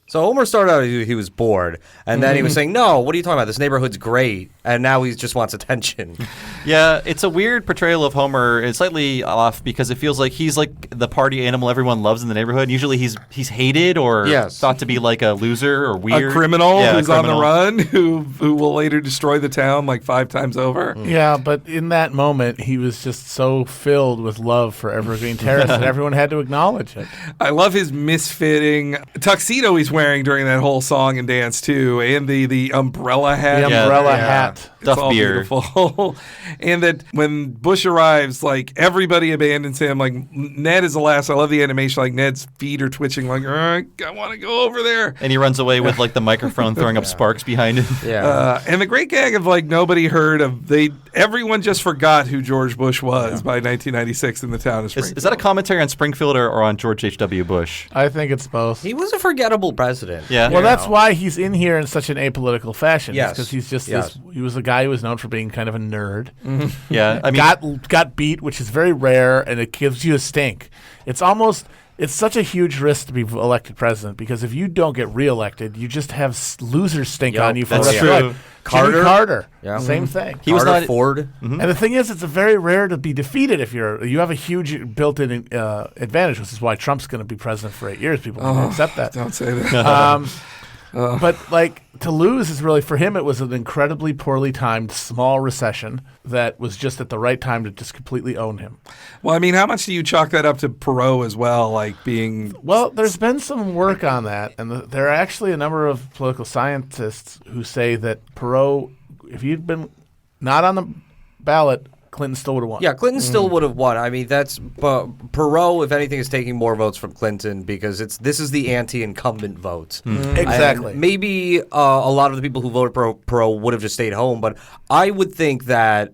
So Homer started out, he was bored, and then he was saying, no, what are you talking about? This neighborhood's great, and now he just wants attention. Yeah, it's a weird portrayal of Homer. It's slightly off because it feels like he's like the party animal everyone loves in the neighborhood. Usually he's hated or thought to be like a loser or weird. A criminal who's on the run, who will later destroy the town like 5 times over. Yeah, but in that moment, he was just so filled with love for Evergreen Terrace that everyone had to acknowledge it. I love his misfitting tuxedo he's wearing during that whole song and dance too, and the umbrella hat. The umbrella hat. It's all beer. Beautiful. And that when Bush arrives, like everybody abandons him. Like Ned is the last. I love the animation. Like Ned's feet are twitching. Like I want to go over there. And he runs away with like the microphone throwing up sparks behind him. Yeah. And the great gag of like nobody heard of everyone just forgot who George Bush was by 1996 in the town of Springfield. Is that a commentary on Springfield or on George H.W. Bush? I think it's both. He was a forgettable president. Yeah. Well, that's why he's in here in such an apolitical fashion. Yes. Because he's just this. He was a guy who was known for being kind of a nerd. Yeah. I mean, got beat, which is very rare, and it gives you a stink. It's such a huge risk to be elected president because if you don't get reelected, you just have loser stink on you for the that's rest of your true. life. Jimmy Carter, same thing. He was Carter, not Ford. And the thing is, it's very rare to be defeated if you have a huge built-in advantage, which is why Trump's going to be president for 8 years. People can accept that. Don't say that. But like to lose is really for him. It was an incredibly poorly timed small recession that was just at the right time to just completely own him. Well, I mean, how much do you chalk that up to Perot as well? Like being There's been some work on that, and there are actually a number of political scientists who say that Perot, if he'd been not on the ballot, Clinton still would have won. Yeah, Clinton still would have won. I mean, Perot, if anything, is taking more votes from Clinton because this is the anti-incumbent vote. Exactly. And maybe a lot of the people who voted Perot would have just stayed home, but I would think that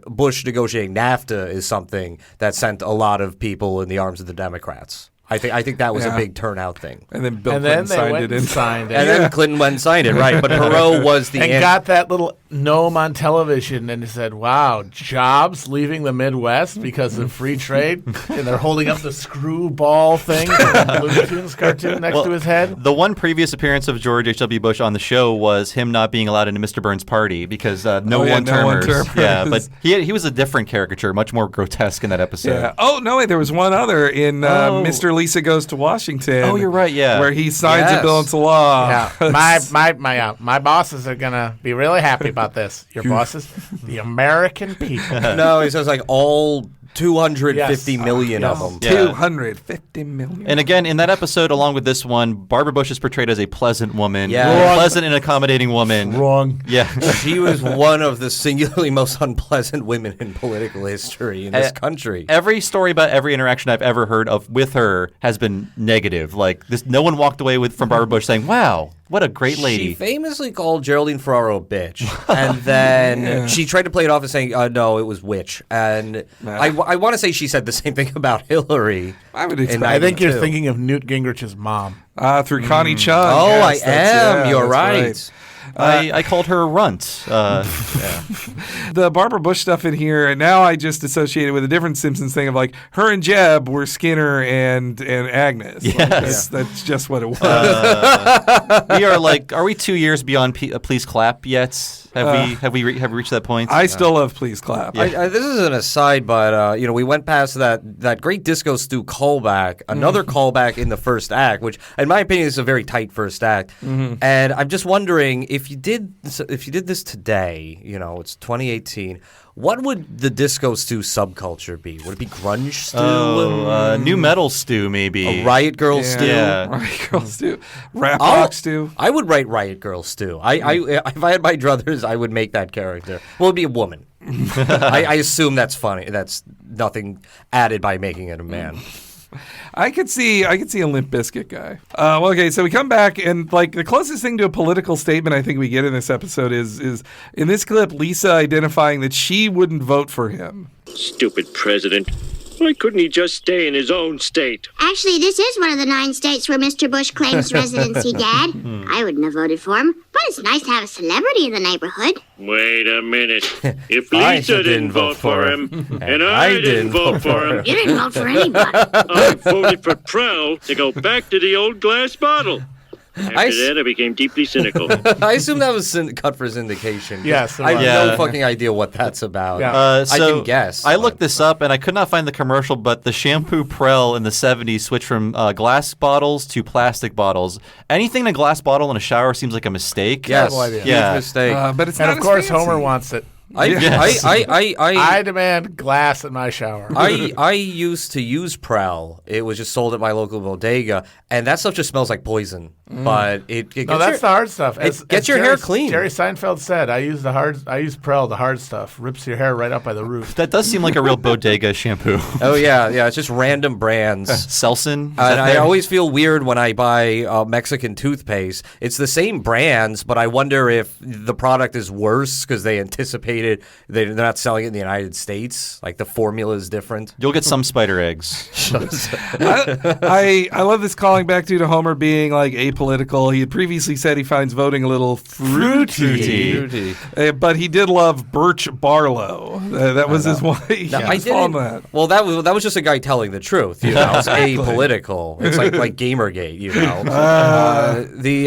Bush negotiating NAFTA is something that sent a lot of people in the arms of the Democrats. I think that was a big turnout thing. And then Bill Clinton signed it. Signed it. And then Clinton went and signed it, right. But Perot was the... And got that little gnome on television and said, wow, jobs leaving the Midwest because of free trade? And they're holding up the screwball thing from the Looney Tunes cartoon next to his head. The one previous appearance of George H.W. Bush on the show was him not being allowed into Mr. Burns' party because no one-termers. Yeah, but he was a different caricature, much more grotesque in that episode. Yeah. Oh, no, wait, there was one other in Mr. Lisa Goes to Washington. Oh, you're right, yeah. Where he signs a bill into law. Yeah. My bosses are going to be really happy about this. Your bosses? The American people. No, he says like all 250 million of them. Yeah. 250 million. And again, in that episode, along with this one, Barbara Bush is portrayed as a pleasant woman. Yeah. Pleasant and accommodating woman. Wrong. Yeah. She was one of the singularly most unpleasant women in political history in this country. Every story about every interaction I've ever heard of with her has been negative. Like, no one walked away from Barbara Bush saying, wow, what a great lady. She famously called Geraldine Ferraro a bitch. And then she tried to play it off as saying, no, it was witch. And I want to say she said the same thing about Hillary. I think you're thinking of Newt Gingrich's mom. Through Connie Chung. Oh, yes, I am. You're right. I called her a runt. The Barbara Bush stuff in here, and now I just associate it with a different Simpsons thing of like her and Jeb were Skinner and Agnes. Yes. Like, that's just what it was. Are we 2 years beyond Please Clap yet? Have we reached that point? I still love Please Clap. This is an aside, but we went past that great Disco Stew callback, another callback in the first act, which in my opinion is a very tight first act. And I'm just wondering if you did this today, it's 2018. What would the Disco Stew subculture be? Would it be grunge stew? New metal stew, maybe. A Riot Girl stew? Yeah. Riot Girl stew. Rap rock stew. I would write Riot Girl stew. If I had my druthers, I would make that character. Well, it'd be a woman. I assume that's funny. That's nothing added by making it a man. I could see a Limp Bizkit guy. Okay, so we come back, and like the closest thing to a political statement I think we get in this episode is in this clip Lisa identifying that she wouldn't vote for him. Stupid president. Why couldn't he just stay in his own state? Actually, this is one of the 9 states where Mr. Bush claims residency, Dad. I wouldn't have voted for him, but it's nice to have a celebrity in the neighborhood. Wait a minute. If Lisa didn't vote for him, and I didn't vote for him... You didn't vote for anybody. I voted for Prell to go back to the old glass bottle. After that, I became deeply cynical. I assume that was cut for syndication. Yes. I have no fucking idea what that's about. Yeah. I can guess. I looked this up, and I could not find the commercial, but the shampoo Prell in the 70s switched from glass bottles to plastic bottles. Anything in a glass bottle in a shower seems like a mistake. Yes. idea. Yeah. Huge mistake. But it's And not of course, as fancy. Homer wants it. I demand glass in my shower. I used to use Prell. It was just sold at my local bodega, and that stuff just smells like poison. But it gets that's the hard stuff. Gets your hair clean. Jerry Seinfeld said, "I use Prell, the hard stuff, rips your hair right up by the root." That does seem like a real bodega shampoo. Oh yeah, it's just random brands. Selsun. And I always feel weird when I buy Mexican toothpaste. It's the same brands, but I wonder if the product is worse because they anticipated they're not selling it in the United States. Like the formula is different. You'll get some spider eggs. I love this calling back to Homer being like apolitical. He had previously said he finds voting a little fruity. But he did love Birch Barlow. That was his one. I didn't. That. Well, that was just a guy telling the truth. It's apolitical. It's like Gamergate.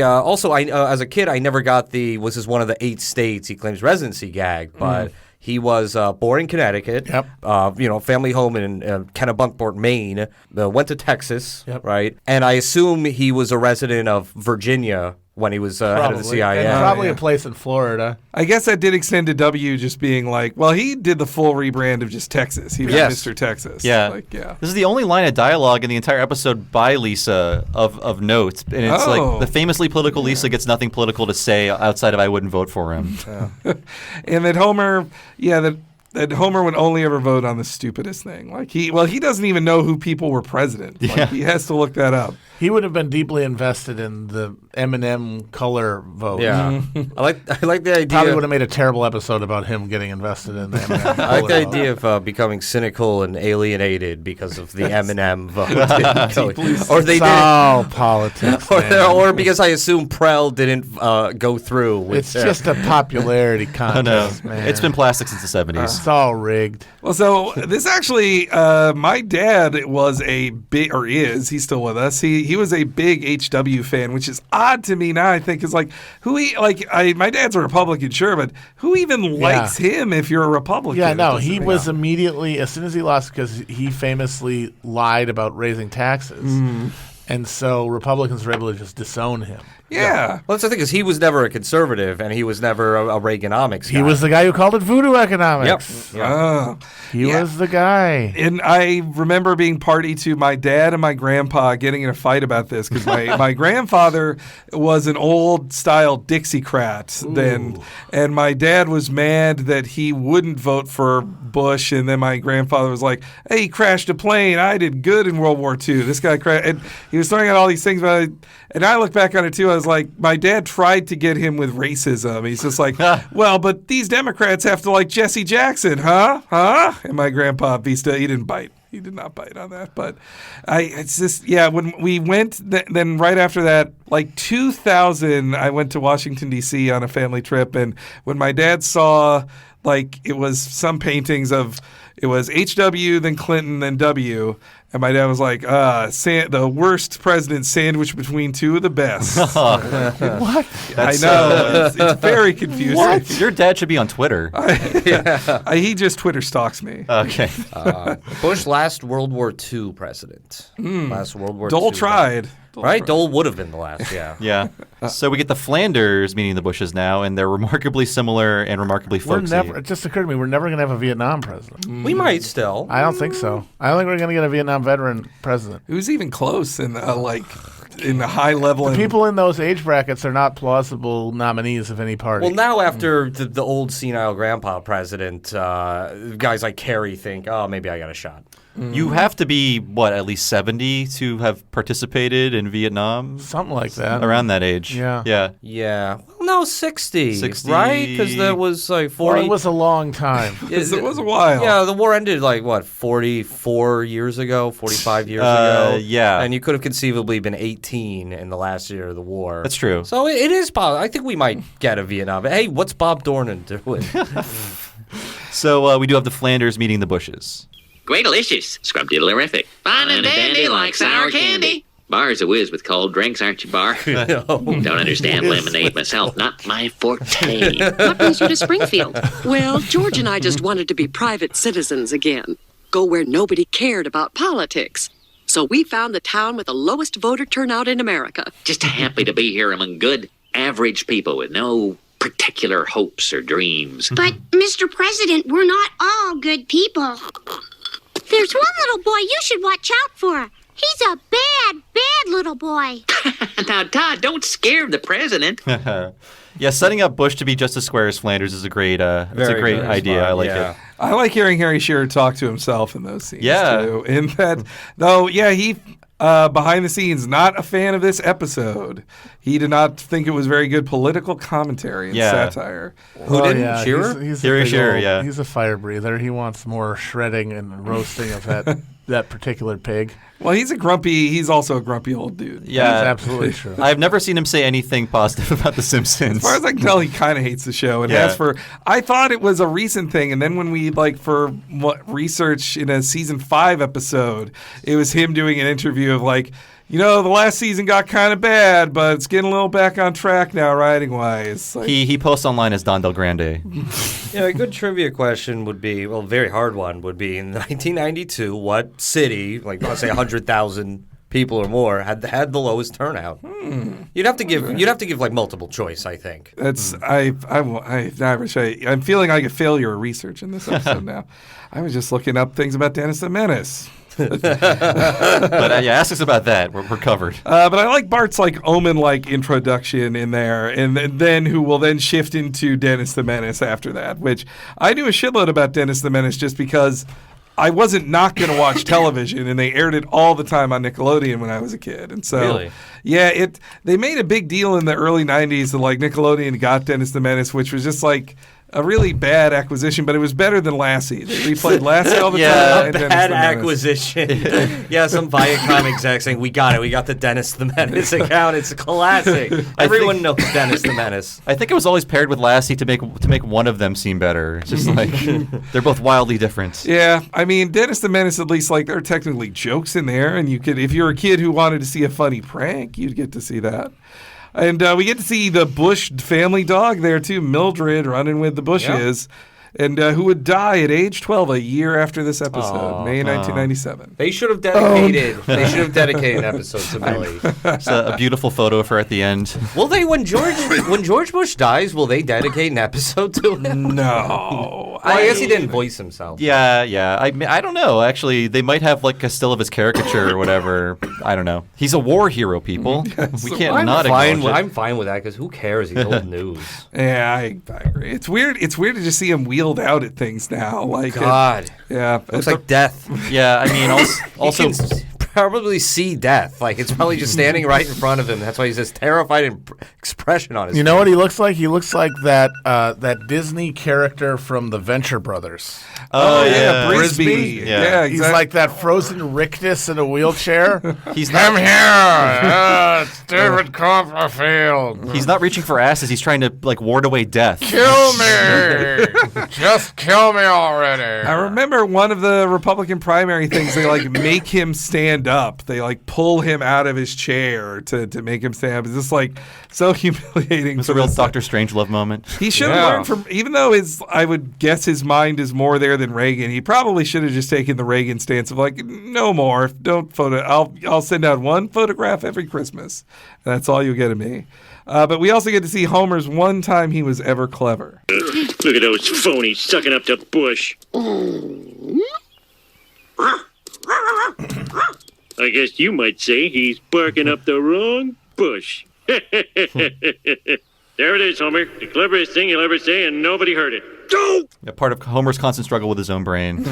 Also, as a kid, I never got was this one of the 8 states he claims residency gag, but. He was born in Connecticut, family home in Kennebunkport, Maine, went to Texas, right? And I assume he was a resident of Virginia when he was head of the CIA. And probably a place in Florida. I guess that did extend to W just being like, well, he did the full rebrand of just Texas. He was Mr. Texas. Yeah. This is the only line of dialogue in the entire episode by Lisa of note. And it's like the famously political Lisa gets nothing political to say outside of I wouldn't vote for him. And that Homer, that Homer would only ever vote on the stupidest thing. Like he doesn't even know who people were president. Like he has to look that up. He would have been deeply invested in the M&M color vote. Yeah, I like the idea. Probably would have made a terrible episode about him getting invested in the M&M color. I like the idea of becoming cynical and alienated because of the M&M vote. Or they didn't. Politics. Or because I assume Prell didn't go through. With it's just a popularity contest, man. It's been plastic since the 70s. It's all rigged. Well, so this actually, my dad was a big, or is, he's still with us. He was a big HW fan, which is odd to me now. I think is like my dad's a Republican, sure, but who even likes him if you're a Republican? Yeah, no, he was immediately as soon as he lost because he famously lied about raising taxes. And so Republicans were able to just disown him. Yeah. Well, that's the thing, is he was never a conservative, and he was never a Reaganomics guy. He was the guy who called it voodoo economics. Yep. He was the guy. And I remember being party to my dad and my grandpa getting in a fight about this because my grandfather was an old-style Dixiecrat then, and my dad was mad that he wouldn't vote for Bush, and then my grandfather was like, hey, he crashed a plane. I did good in World War II. This guy crashed. And he was throwing out all these things about it. And I look back on it, too. I was like, my dad tried to get him with racism. He's just like, well, but these Democrats have to like Jesse Jackson, huh? Huh? And my grandpa, he didn't bite. He did not bite on that. But it's just, when we went, then right after that, like 2000, I went to Washington, D.C. on a family trip. And when my dad saw, like, it was some paintings of, it was H.W., then Clinton, then W., and my dad was like, the worst president sandwiched between two of the best. What? I know. It's very confusing. What? Your dad should be on Twitter. He just Twitter stalks me. Okay. Bush, last World War II president. Last World War II. Dole tried. Right? Dole would have been the last, Yeah. So we get the Flanders meeting the Bushes now, and they're remarkably similar and remarkably folksy. It just occurred to me, we're never going to have a Vietnam president. We might still. I don't think so. I don't think we're going to get a Vietnam veteran president. Who's even close in the high level? The people in those age brackets are not plausible nominees of any party. Well, now after the old senile grandpa president, guys like Kerry think, oh, maybe I got a shot. You have to be, at least 70 to have participated in Vietnam? Something like that. Around that age. Yeah. Well, no, 60. 60. Right? Because that was like 40. Well, it was a long time. It was a while. Yeah, the war ended 44 years ago, 45 years ago? Yeah. And you could have conceivably been 18 in the last year of the war. That's true. So it is possible. I think we might get a Vietnam. Hey, what's Bob Dornan doing? So we do have the Flanders meeting the Bushes. Great delicious. Scrub-diddle-erific. Fine and dandy like sour candy. Bar's a whiz with cold drinks, aren't you, Bar? Don't understand lemonade myself. Not my forte. What brings you to Springfield? Well, George and I just wanted to be private citizens again. Go where nobody cared about politics. So we found the town with the lowest voter turnout in America. Just happy to be here among good, average people with no particular hopes or dreams. But, Mr. President, we're not all good people. There's one little boy you should watch out for. He's a bad, bad little boy. Now, Todd, don't scare the president. Yeah, setting up Bush to be just as square as Flanders is a great idea. Smart. I like it. I like hearing Harry Shearer talk to himself in those scenes, Yeah. too. In that, though, he, behind the scenes, not a fan of this episode. He did not think it was very good political commentary and satire. Who didn't? Shearer? He's Harry Shearer, He's a fire breather. He wants more shredding and roasting of that particular pig. Well, he's also a grumpy old dude. Yeah, that's absolutely true. I've never seen him say anything positive about The Simpsons. As far as I can tell, he kind of hates the show. And I thought it was a recent thing, and then when we research in a season 5 episode, it was him doing an interview of the last season got kind of bad, but it's getting a little back on track now, writing-wise. He posts online as Don Del Grande. A good trivia question would be, a very hard one would be, in 1992, what city, let's say 100,000 people or more, had the lowest turnout? You'd have to give multiple choice, I think. That's I'm feeling like a failure of research in this episode now. I was just looking up things about Dennis the Menace. But ask us about that. We're covered. But I like Bart's Omen-like introduction in there, and then who will then shift into Dennis the Menace after that, which I knew a shitload about Dennis the Menace just because I wasn't not going to watch television, and they aired it all the time on Nickelodeon when I was a kid. And so, really? Yeah, they made a big deal in the early 90s that Nickelodeon got Dennis the Menace, which was just a really bad acquisition, but it was better than Lassie. They replayed Lassie all the time. A bad acquisition. Some Viacom exec saying, we got it. We got the Dennis the Menace account. It's a classic. Everyone knows Dennis the Menace. I think it was always paired with Lassie to make one of them seem better. It's just they're both wildly different. Yeah, I mean, Dennis the Menace, at least there are technically jokes in there, and you could, if you're a kid who wanted to see a funny prank, you'd get to see that. And we get to see the Bush family dog there, too, Mildred, running with the Bushes. and who would die at age 12 a year after this episode, May 1997. They should have dedicated. They should have dedicated an episode to Millie. It's a beautiful photo of her at the end. Will they, when George Bush dies, will they dedicate an episode to him? No. Well, I guess he didn't voice himself. Yeah. I don't know. Actually, they might have like a still of his caricature or whatever. I don't know. He's a war hero, people. We can't not acknowledge it. I'm fine with that because who cares? He's old news. Yeah, I agree. It's weird to just see him wheeled out at things now. Like God. Yeah. Looks like death. Yeah, I mean, also You can probably see death. Like, it's probably just standing right in front of him. That's why he's this terrified expression on his face. You know what he looks like? He looks like that Disney character from the Venture Brothers. Oh, yeah. Brisby. Yeah. He's like that frozen rictus in a wheelchair. He's I'm not, here. It's David Copperfield. he's not reaching for asses. He's trying to like ward away death. Kill me. Just kill me already. I remember one of the Republican primary things, they like make him stand up. They like pull him out of his chair to make him stand up. It's just like so humiliating. It's a real Dr. Strangelove moment. He should have learned from, even though I would guess his mind is more there than Reagan, he probably should have just taken the Reagan stance of like, no more, don't photo. I'll send out one photograph every Christmas. And that's all you'll get of me. But we also get to see Homer's one time he was ever clever. Look at those phonies sucking up to Bush. I guess you might say he's barking up the wrong bush. There it is, Homer. The cleverest thing you'll ever say, and nobody heard it. Go! A part of Homer's constant struggle with his own brain.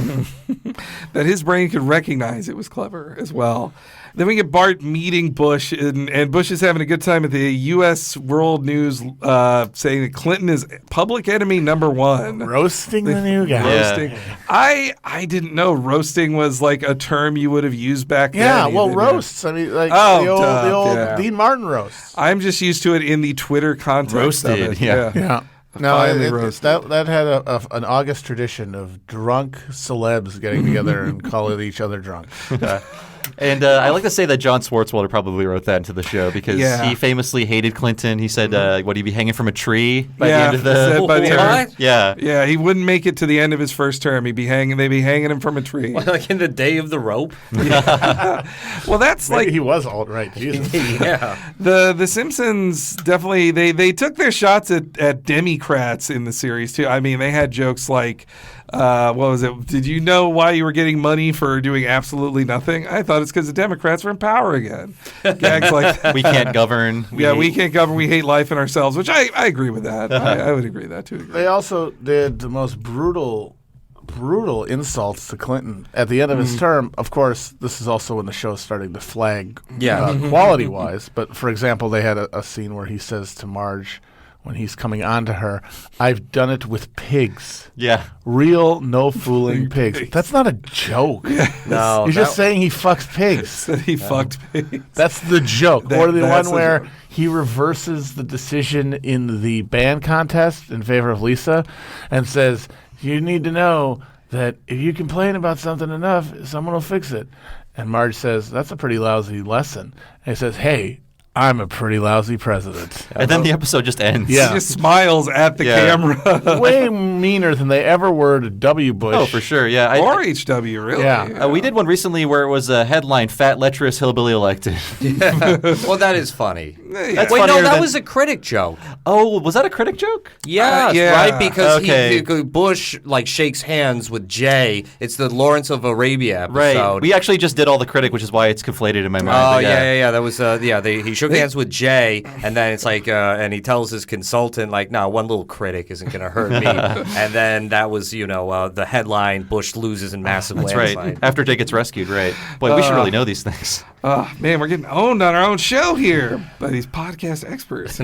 That his brain could recognize it was clever as well. Then we get Bart meeting Bush, and Bush is having a good time at the U.S. World News, saying that Clinton is public enemy number one. Roasting the new guy. Roasting. I didn't know roasting was like a term you would have used back then. Yeah, well, either. roasts. I mean, like Oh, the old yeah. Dean Martin roasts. I'm just used to it in the Twitter context. Roasted, of it. yeah. No, Finally roasted. that had an August tradition of drunk celebs getting together and calling each other drunk. And I like to say that John Swartzwelder probably wrote that into the show because Yeah. he famously hated Clinton. He said, would he be hanging from a tree by the Yeah, end of the said by the end of- term? Yeah. Yeah, he wouldn't make it to the end of his first term. They'd be hanging him from a tree. Like in the day of the rope. Well, that's Maybe like he was alt-right. Jesus. Yeah. the Simpsons definitely they took their shots at Democrats in the series too. I mean, they had jokes like, what was it? Did you know why you were getting money for doing absolutely nothing? I thought it's because the Democrats were in power again. Gags like that. We can't govern. We can't govern. We hate life and ourselves, which I agree with that. I would agree with that too. They also did the most brutal insults to Clinton at the end of his term. Of course, this is also when the show's starting to flag quality-wise. But, for example, they had a scene where he says to Marge, when he's coming on to her, "I've done it with pigs." Yeah. Real, no fooling pigs. That's not a joke. No. He's just saying he fucks pigs. That he fucked pigs. That's the joke. Or the that's one the where joke. he reverses the decision in the band contest in favor of Lisa and says, "You need to know that if you complain about something enough, someone will fix it." And Marge says, "That's a pretty lousy lesson." And he says, "Hey, I'm a pretty lousy president." And then the episode just ends. Yeah. He just smiles at the camera. Way meaner than they ever were to W. Bush. Oh, for sure. Yeah. Or HW, really. Yeah. We did one recently where it was a headline, "Fat Lecherous Hillbilly Elected." Well, that is funny. That's Wait, no, funnier that than- was a critic joke. Oh, was that a critic joke? Yeah, yeah. right. Because Okay. Bush like shakes hands with Jay. It's the Lawrence of Arabia Right. episode. We actually just did all the critic, which is why it's conflated in my mind. Oh but yeah. That was he shook hands with Jay, and then it's like, and he tells his consultant like, "No, one little critic isn't going to hurt me." And then that was the headline: Bush loses in massive That's landslide. right. After Jay gets rescued, right? Boy, we should really know these things. Oh, man, we're getting owned on our own show here by these podcast experts.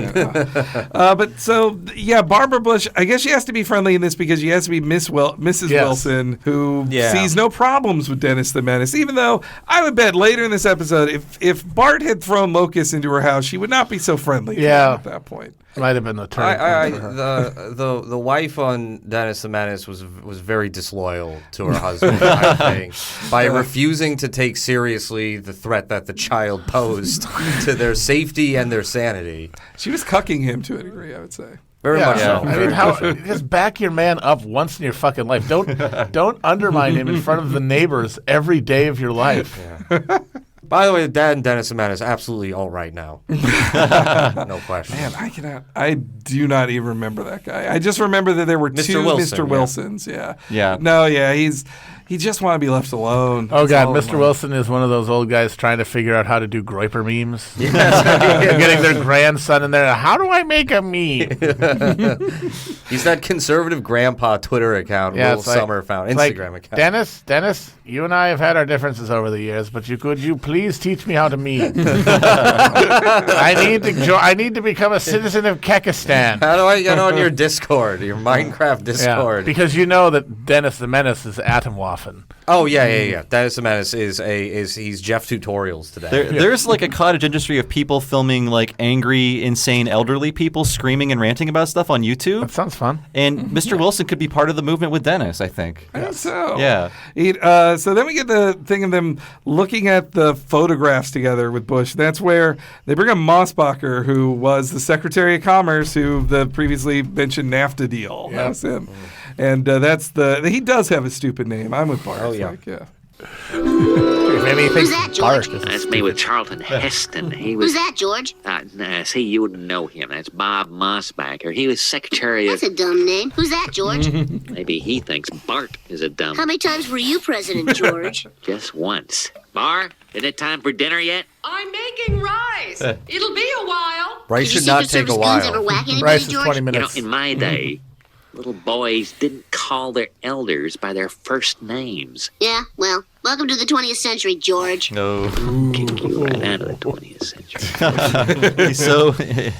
But so, yeah, Barbara Bush, I guess she has to be friendly in this because she has to be Mrs. Yes. Wilson, who Yeah. sees no problems with Dennis the Menace, even though I would bet later in this episode, if Bart had thrown locusts into her house, she would not be so friendly to him Yeah. at that point. Might have been the turning point for her. The wife on Dennis the Menace was very disloyal to her husband, I think, by refusing to take seriously the threat that the child posed to their safety and their sanity. She was cucking him to a degree, I would say. Very much so. I mean, just back your man up once in your fucking life. Don't undermine him in front of the neighbors every day of your life. Yeah. By the way, Dad and Dennis the Menace absolutely all right now. No question. Man, I do not even remember that guy. I just remember that there were two Mr. Wilsons. Yeah. No, yeah, he just want to be left alone. Oh, God, Mr. Wilson is one of those old guys trying to figure out how to do Groiper memes. Yes. Getting their grandson in there. How do I make a meme? He's that conservative grandpa Twitter account Will Summer found, Instagram account. Dennis, you and I have had our differences over the years, but could you please teach me how to meme? I need to become a citizen of Kekistan. How do I get on your Discord, your Minecraft Discord? Yeah, because you know that Dennis the Menace is Atomwaffen. Oh yeah. Dennis the Menace he's Jeff Tutorials today. There's like a cottage industry of people filming like angry, insane elderly people screaming and ranting about stuff on YouTube. That sounds fun. And Mr. Wilson could be part of the movement with Dennis, I think. I think so. Yeah. So then we get the thing of them looking at the photographs together with Bush. That's where they bring up Mossbacher, who was the Secretary of Commerce, who the previously mentioned NAFTA deal. Yeah. That's him. And he does have a stupid name. I'm with Bart. Oh, yeah. Maybe he thinks that, George? Bart. That's me with Charlton Heston. Who's that, George? See, you wouldn't know him. That's Bob Mossbacher. He was secretary of... That's a dumb name. Who's that, George? Maybe he thinks Bart is a dumb... How many times were you president, George? Just once. Bar, is it time for dinner yet? I'm making rice. It'll be a while. Rice should not take a while. Ever whack anybody, Rice is George? 20 minutes. In my day, little boys didn't call their elders by their first names. Yeah, well, welcome to the 20th century, George. No. Kick you right out of the 20th century. He's so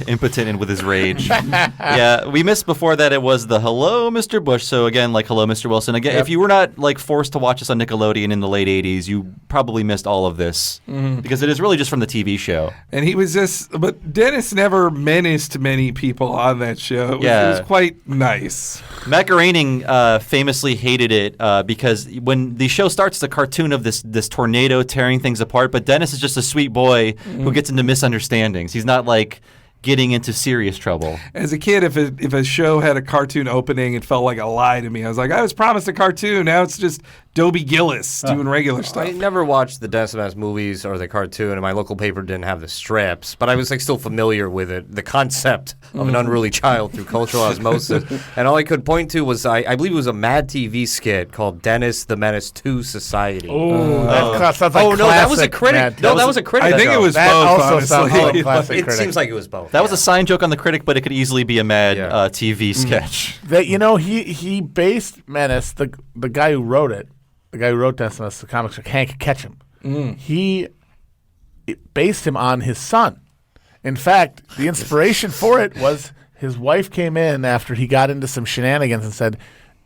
impotent and with his rage. Yeah, we missed before that it was the Hello, Mr. Bush. So again, like Hello, Mr. Wilson. Again, if you were not like forced to watch this on Nickelodeon in the late 80s, you probably missed all of this because it is really just from the TV show. And he was but Dennis never menaced many people on that show. It was quite nice. Matt Groening famously hated it because when the show starts, it's a cartoon of this tornado tearing things apart, but Dennis is just a sweet boy who gets into misunderstandings. He's not like getting into serious trouble. As a kid, if a show had a cartoon opening, it felt like a lie to me. I was like, I was promised a cartoon. Now it's just Dobie Gillis doing regular stuff. I never watched the Dennis the Menace movies or the cartoon, and my local paper didn't have the strips, but I was like still familiar with it, the concept of an unruly child through cultural osmosis. And all I could point to was, I believe it was a Mad TV skit called Dennis the Menace 2 Society. That sounds like no, that was a critic. Mad. That was a critic. I think it was that both, also sounds honestly. like a classic It critic. seems like it was both. That was a sign joke on the critic, but it could easily be a Mad TV sketch. That he based Menace, the guy who wrote it, the guy who wrote Dennis the Menace, the comics, Hank Ketchum. He based him on his son. In fact, the inspiration for it was his wife came in after he got into some shenanigans and said,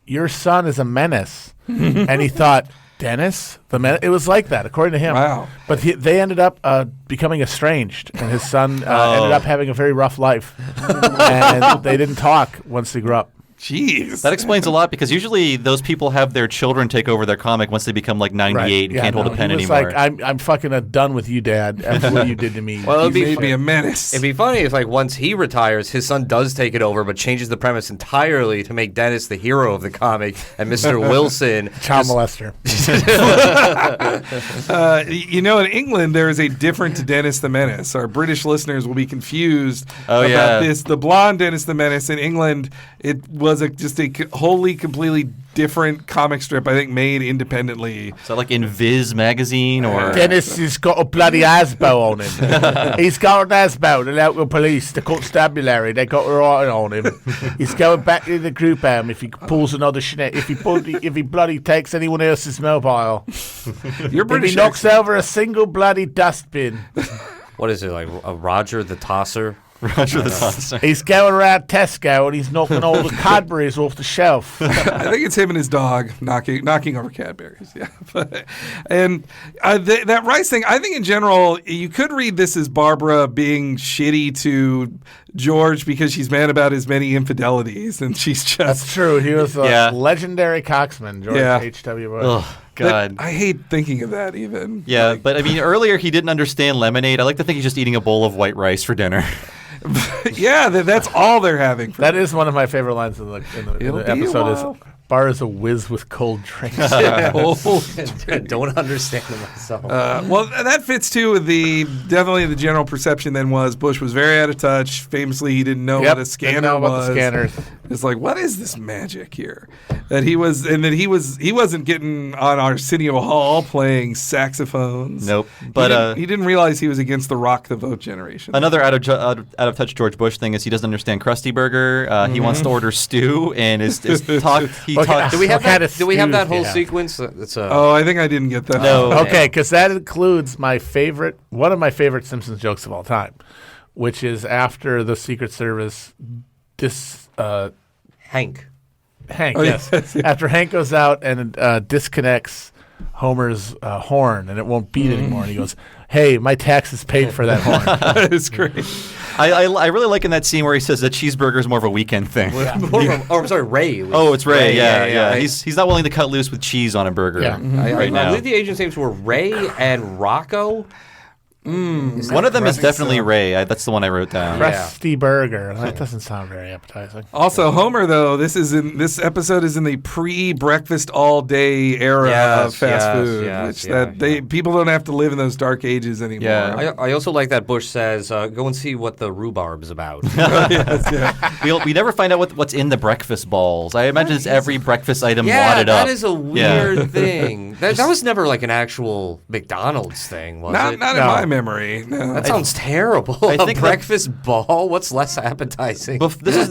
"Your son is a menace," and he thought, Dennis the Menace. It was like that, according to him. Wow. But they ended up becoming estranged, and his son ended up having a very rough life, and they didn't talk once they grew up. Jeez. That explains a lot because usually those people have their children take over their comic once they become like 98 and can't hold a pen he was anymore. Like, I'm fucking done with you, Dad, after what you did to me. Well, He made me a menace. It'd be funny if, like, once he retires, his son does take it over, but changes the premise entirely to make Dennis the hero of the comic and Mr. Wilson child molester. In England, there is a different Dennis the Menace. Our British listeners will be confused about this. The blonde Dennis the Menace in England, it was just a wholly, completely different comic strip, I think, made independently. So like in Viz magazine or... Dennis has got a bloody Asbo on him. He's got an Asbo, the local police, the constabulary, they got a right on him. He's going back to the group home if he pulls another if he bloody takes anyone else's mobile. You're British. If he knocks over a single bloody dustbin. What is it, like a Roger the Tosser? Roger the Tosser. He's going around Tesco and he's knocking all the Cadburys off the shelf. I think it's him and his dog knocking over Cadburys. Yeah, and that Rice thing. I think in general, you could read this as Barbara being shitty to George because she's mad about his many infidelities, and she's just. That's true. He was a legendary coxman, George H.W. Bush. Ugh. God. I hate thinking of that even. Yeah, but I mean, earlier he didn't understand lemonade. I like to think he's just eating a bowl of white rice for dinner. Yeah, that's all they're having. That is one of my favorite lines in the episode. Is Bart is a whiz with cold drinks. Don't understand it myself. Well, that fits too with definitely the general perception then was Bush was very out of touch. Famously, he didn't know what a scanner was. The scanners. It's like, what is this magic here? That he wasn't getting on Arsenio Hall playing saxophones. Nope. But he didn't realize he was against the rock the vote generation. Another out of touch George Bush thing is he doesn't understand Krusty Burger. He wants to order stew and is talk. Do we have that whole sequence? I think I didn't get that. No. Okay, because that includes one of my favorite Simpsons jokes of all time, which is after the Secret Service Hank, yes. After Hank goes out and disconnects Homer's horn and it won't beat anymore, and he goes, "Hey, my taxes paid for that horn." It's great. I really like in that scene where he says that cheeseburger is more of a weekend thing. I'm sorry, Ray. It's Ray. Yeah. He's not willing to cut loose with cheese on a burger Yeah. right now. I believe the agents' names were Ray and Rocco. One of them is definitely Ray. That's the one I wrote down. Krusty Burger. That doesn't sound very appetizing. Also, Homer though, this episode is in the pre-breakfast all day era of fast food, people don't have to live in those dark ages anymore. Yeah. I also like that Bush says, "Go and see what the rhubarb's about." We never find out what's in the breakfast balls. I imagine it's every breakfast item wadded that up. is a weird thing. That was never like an actual McDonald's thing, was it? Not in my memory. No. That sounds terrible. I think a breakfast ball. What's less appetizing? This is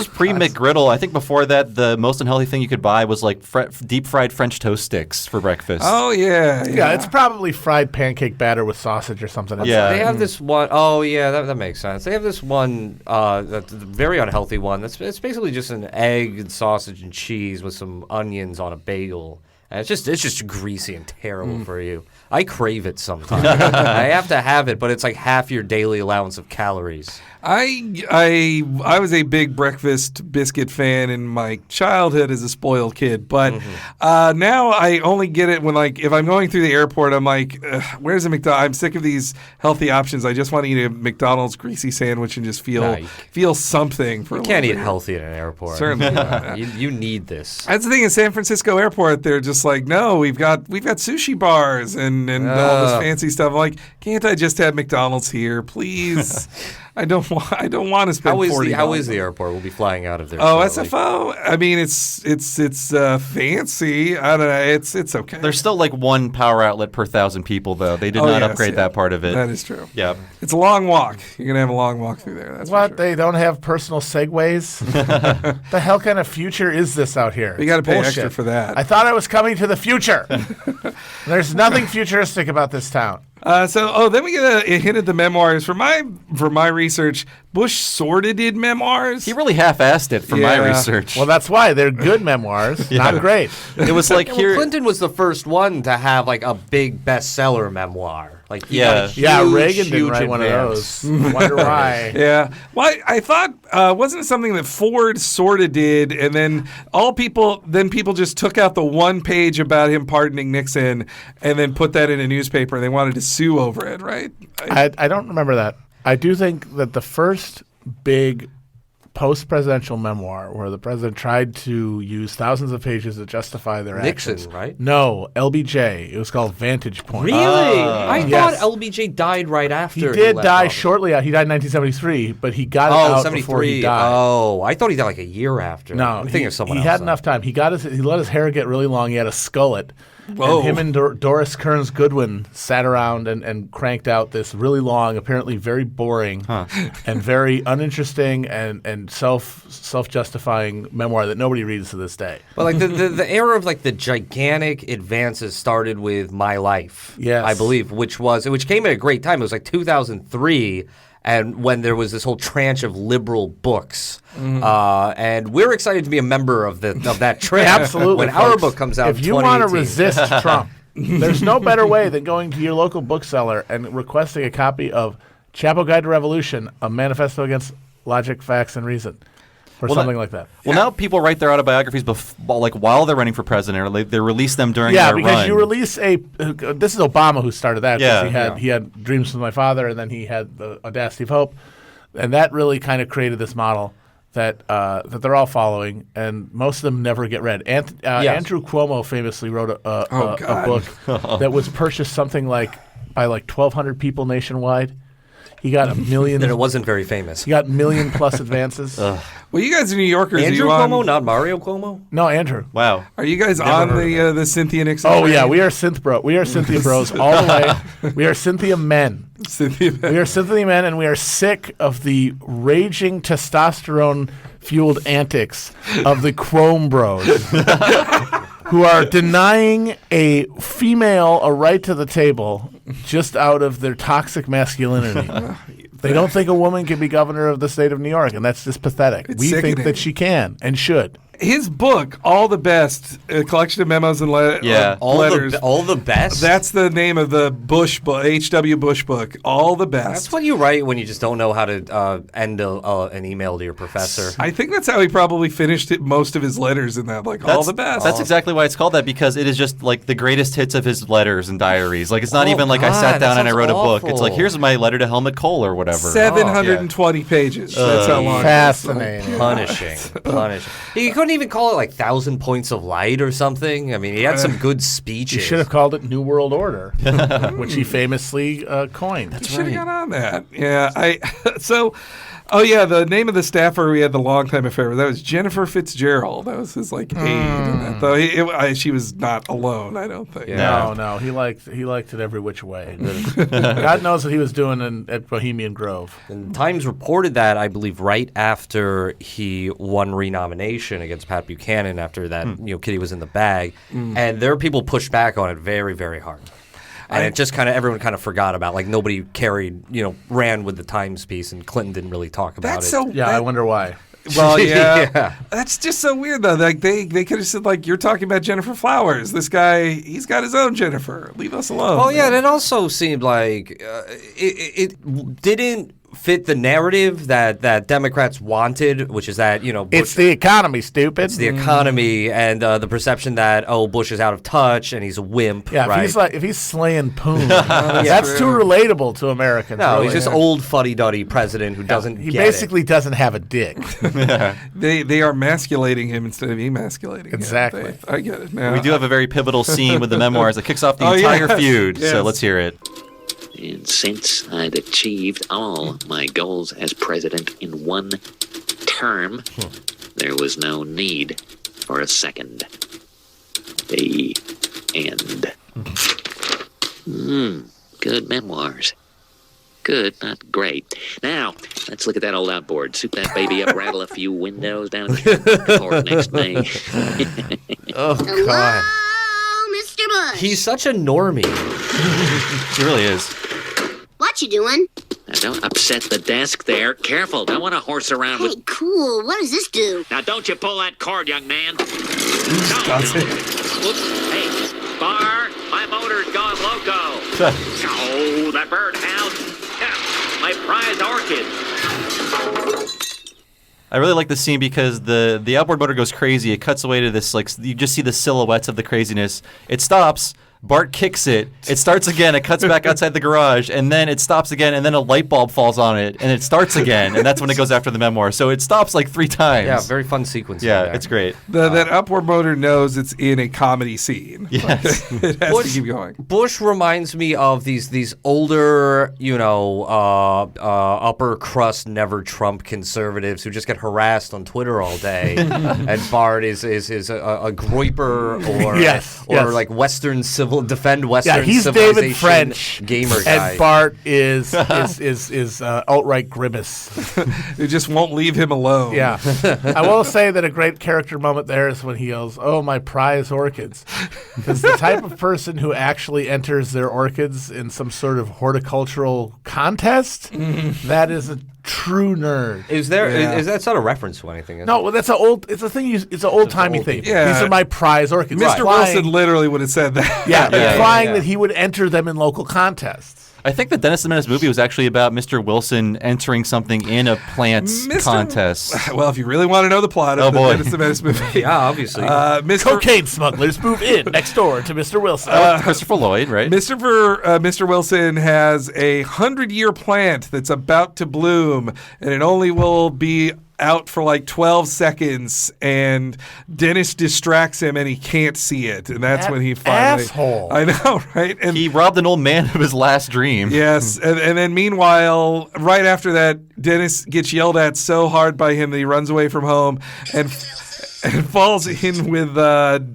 pre McGriddle. I think before that, the most unhealthy thing you could buy was like deep fried French toast sticks for breakfast. Oh yeah. It's probably fried pancake batter with sausage or something. Yeah, they have this one. Oh yeah, that makes sense. They have this one that's a very unhealthy one. It's basically just an egg and sausage and cheese with some onions on a bagel. And it's just greasy and terrible for you. I crave it sometimes. I have to have it, but it's like half your daily allowance of calories. I was a big breakfast biscuit fan in my childhood as a spoiled kid, but now I only get it when, like, if I'm going through the airport, I'm like, where's a McDonald's? I'm sick of these healthy options. I just want to eat a McDonald's greasy sandwich and just feel something. You can't eat healthy at an airport. Certainly not. You need this. That's the thing in San Francisco airport. They're just like, no, we've got sushi bars and all this fancy stuff. I'm like, can't I just have McDonald's here, please? I don't want to spend $40. How is the airport? We'll be flying out of there. SFO. I mean, it's fancy. I don't know. It's okay. There's still like one power outlet per 1,000 people, though. They did not upgrade that part of it. That is true. Yeah, it's a long walk. You're gonna have a long walk through there. That's what? For sure. They don't have personal segways? The hell kind of future is this out here? You got to pay extra for that. I thought I was coming to the future. There's nothing futuristic about this town. Then we get a hint at the memoirs. For my research, Bush sort of did memoirs. He really half-assed it for my research. Well, that's why. They're good memoirs, not great. It was like Clinton was the first one to have like a big bestseller memoir. Like Reagan didn't write one of those. Wonder why? Yeah. Well, I thought wasn't it something that Ford sort of did, and then people just took out the one page about him pardoning Nixon, and then put that in a newspaper, and they wanted to sue over it, right? I don't remember that. I do think that the first big post-presidential memoir where the president tried to use thousands of pages to justify their actions. Nixon, right? No, LBJ. It was called Vantage Point. Really? I thought LBJ died right after. He did die shortly out. He died in 1973, but he got it out before he died. Oh, I thought he died like a year after. No, I'm thinking of someone else. He had enough time. He let his hair get really long. He had a skullet. Whoa. And him and Doris Kearns Goodwin sat around and cranked out this really long, apparently very boring and very uninteresting and self-justifying memoir that nobody reads to this day. But like the era of like the gigantic advances started with My Life, yes, I believe, which came at a great time. It was like 2003. And when there was this whole tranche of liberal books, and we're excited to be a member of that tranche. Absolutely, when folks. Our book comes out, if you want to resist Trump, there's no better way than going to your local bookseller and requesting a copy of Chapo Guide to Revolution, a manifesto against logic, facts, and reason. Or something like that. Well, now people write their autobiographies while they're running for president, or they release them during their run. Yeah, because you release this is Obama who started that. Yeah. He had Dreams from My Father, and then he had The Audacity of Hope. And that really kind of created this model that they're all following, and most of them never get read. Andrew Cuomo famously wrote a book that was purchased something like by 1,200 people nationwide. He got 1 million. Then it wasn't very famous. He got 1 million plus advances. Well, you guys are New Yorkers. Andrew Cuomo, not Mario Cuomo? No, Andrew. Wow. Are you guys on the Cynthia Nixon? Oh, yeah. We are Synth Bro. We are Cynthia Bros all the way. We are Cynthia men. We are Cynthia men, and we are sick of the raging testosterone-fueled antics of the Chrome Bros. Who are denying a female a right to the table just out of their toxic masculinity. They don't think a woman can be governor of the state of New York, and that's just pathetic. We think that she can and should. His book, All the Best, a collection of memos and letters. All the Best? That's the name of the Bush book, H.W. Bush book. All the Best. That's what you write when you just don't know how to end an email to your professor. I think that's how he probably finished most of his letters in that, All the Best. That's exactly why it's called that, because it is just the greatest hits of his letters and diaries. It's not even I sat down and I wrote a book. It's here's my letter to Helmut Kohl or whatever. 720 pages. That's how long. Fascinating. Punishing. He couldn't even call it 1,000 Points of Light or something. I mean, he had some good speeches. He should have called it New World Order, which he famously coined. That's should have got on that. Yeah. The name of the staffer we had the longtime affair with, that was Jennifer Fitzgerald. That was his aide. In that, though she was not alone, I don't think. Yeah. No, he liked it every which way. God knows what he was doing at Bohemian Grove. And Times reported that, I believe, right after he won renomination against Pat Buchanan after that Kitty was in the bag. And there were people pushed back on it very, very hard. And it just everyone forgot about, nobody ran with the Times piece, and Clinton didn't really talk about it. I wonder why. Well, yeah. That's just so weird, though. They could have said, you're talking about Jennifer Flowers. This guy, he's got his own Jennifer. Leave us alone. Well, yeah, and it also seemed like it didn't fit the narrative that Democrats wanted, which is that, Bush, it's the economy, stupid. It's the economy, and the perception that, Bush is out of touch and he's a wimp. Yeah, right? if he's slaying poon, that's too relatable to Americans. No, really. He's just old fuddy-duddy president who doesn't He basically doesn't have a dick. They are emasculating him instead of emasculating exactly. him. I get it now. We do have a very pivotal scene with the memoirs that kicks off the entire feud, so let's hear it. And since I'd achieved all my goals as president in one term, there was no need for a second. The end. Good memoirs. Good, not great. Now, let's look at that old outboard. Soup that baby up, rattle a few windows down report next May. Oh, God. Hello, Mr. Bush. He's such a normie. He really is. What you doing? Now, don't upset the desk there. Careful, don't want to horse around with... Hey, cool. What does this do? Now, don't you pull that cord, young man. Does it? Whoops. Hey, Bar, my motor's gone loco. Oh, that birdhouse. My prized orchid. I really like this scene because the outboard motor goes crazy. It cuts away to this, you just see the silhouettes of the craziness. It stops. Bart kicks it. It starts again. It cuts back outside the garage, and then it stops again, and then a light bulb falls on it, and it starts again, and that's when it goes after the memoir. So it stops 3 times. Yeah, very fun sequence. Yeah, it's great. That upward motor knows it's in a comedy scene. Yes. It has to keep going. Bush reminds me of these older, upper crust, never Trump conservatives who just get harassed on Twitter all day, and Bart is a groiper or Western civil. Defend Western he's civilization. David French, gamer guy. and Bart is alt-right grimace. They just won't leave him alone. Yeah, I will say that a great character moment there is when he yells, "Oh, my prize orchids," because the type of person who actually enters their orchids in some sort of horticultural contest, that is a true nerd. Is that's not a reference to anything? No, well, that's it's a thing. It's an old timey thing. Yeah. These are my prize orchids. Mr. Wilson literally would have said that. Yeah, implying that he would enter them in local contests. I think the Dennis the Menace movie was actually about Mr. Wilson entering something in a plants contest. Well, if you really want to know the plot of the Dennis the Menace movie. Yeah, obviously. Cocaine smugglers move in next door to Mr. Wilson. Christopher Lloyd, right? Mr. Wilson has a 100-year plant that's about to bloom, and it only will be out for like 12 seconds, and Dennis distracts him and he can't see it, and that's when he finally asshole. I know, right? And he robbed an old man of his last dream. Yes, and then meanwhile, right after that, Dennis gets yelled at so hard by him that he runs away from home and falls in with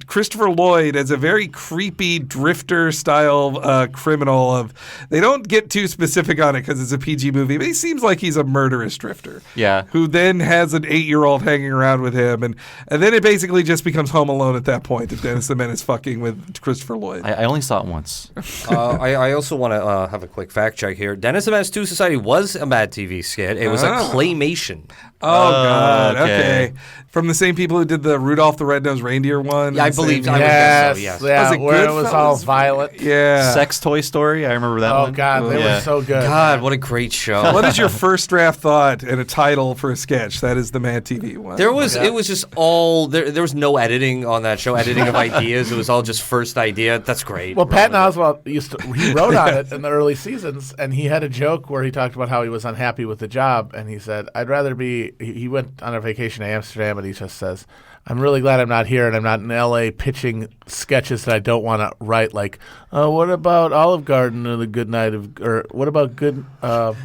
Christopher Lloyd as a very creepy drifter-style criminal. They don't get too specific on it because it's a PG movie, but he seems like he's a murderous drifter. Yeah. Who then has an 8-year-old hanging around with him, and then it basically just becomes Home Alone at that point. If Dennis the Menace fucking with Christopher Lloyd. I only saw it once. I also want to have a quick fact check here. Dennis the Menace 2 Society was a Mad TV skit. It was a claymation. Oh, God. Okay. From the same people who did the Rudolph the Red-Nosed Reindeer one? Yeah, I believe so. Yes. Yes. Yeah, Was it where good, it was fellas? all violent. Yeah. Sex Toy Story, I remember that one. Oh, God, they were so good. God, what a great show. What is your first draft thought and a title for a sketch? That is the Mad TV one. It was just all there was no editing on that show, editing of ideas. It was all just first idea. That's great. Well, Patton Oswalt he wrote on it in the early seasons, and he had a joke where he talked about how he was unhappy with the job, and he said, I'd rather be, he went on a vacation to Amsterdam, and he just says, I'm really glad I'm not here and I'm not in L.A. pitching sketches that I don't want to write, like, what about Olive Garden or the Good Night of, or what about Good, Midnight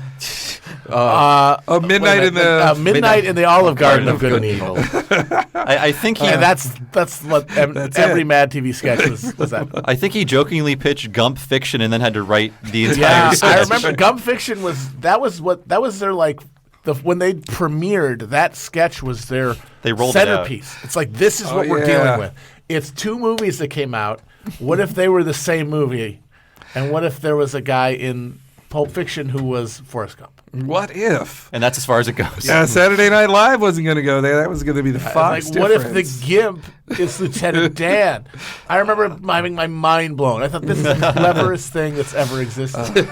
in the Midnight in the Olive Garden of Good and Evil. I think he. And that's what every Mad TV sketch was that. I think he jokingly pitched Gump Fiction and then had to write the entire sketch. I remember Gump Fiction was their like. When they premiered, that sketch was their centerpiece. It's like, this is what we're dealing with. It's two movies that came out. What if they were the same movie? And what if there was a guy in Pulp Fiction who was Forrest Gump? What if? And that's as far as it goes. Yeah, Saturday Night Live wasn't going to go there. That was going to be the Fox like, what if the Gimp is Lieutenant Dan? I remember having my mind blown. I thought, this is the cleverest thing that's ever existed.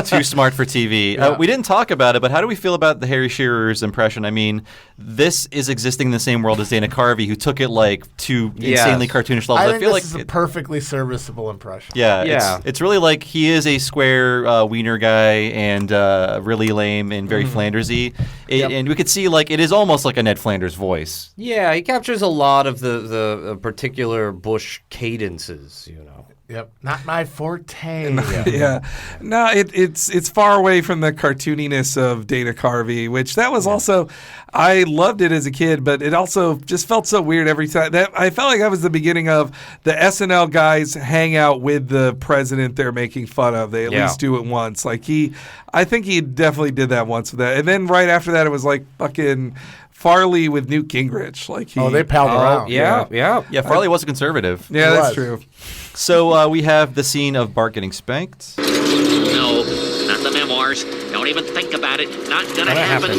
Too smart for TV. Yeah. We didn't talk about it, but how do we feel about the Harry Shearer's impression? I mean, this is existing in the same world as Dana Carvey, who took it like to insanely cartoonish levels. I think feel this like is a perfectly serviceable impression. Yeah. It's really like he is a square wiener guy and really lame and very Flandersy. And we could see like it is almost like a Ned Flanders voice. Yeah, he captures a lot of the particular Bush cadences, you know. Yep, not my forte. Yeah, no, it's far away from the cartooniness of Dana Carvey, which that was also, I loved it as a kid, but it also just felt so weird every time. That I felt like that was the beginning of the SNL guys hang out with the president they're making fun of. They at least do it once. Like I think he definitely did that once with that, and then right after that it was like fucking Farley with Newt Gingrich. Like they palled around. Yeah. Farley was a conservative. Yeah, that's true. So we have the scene of Bart getting spanked. No, not the memoirs. Don't even think about it. Not gonna happen.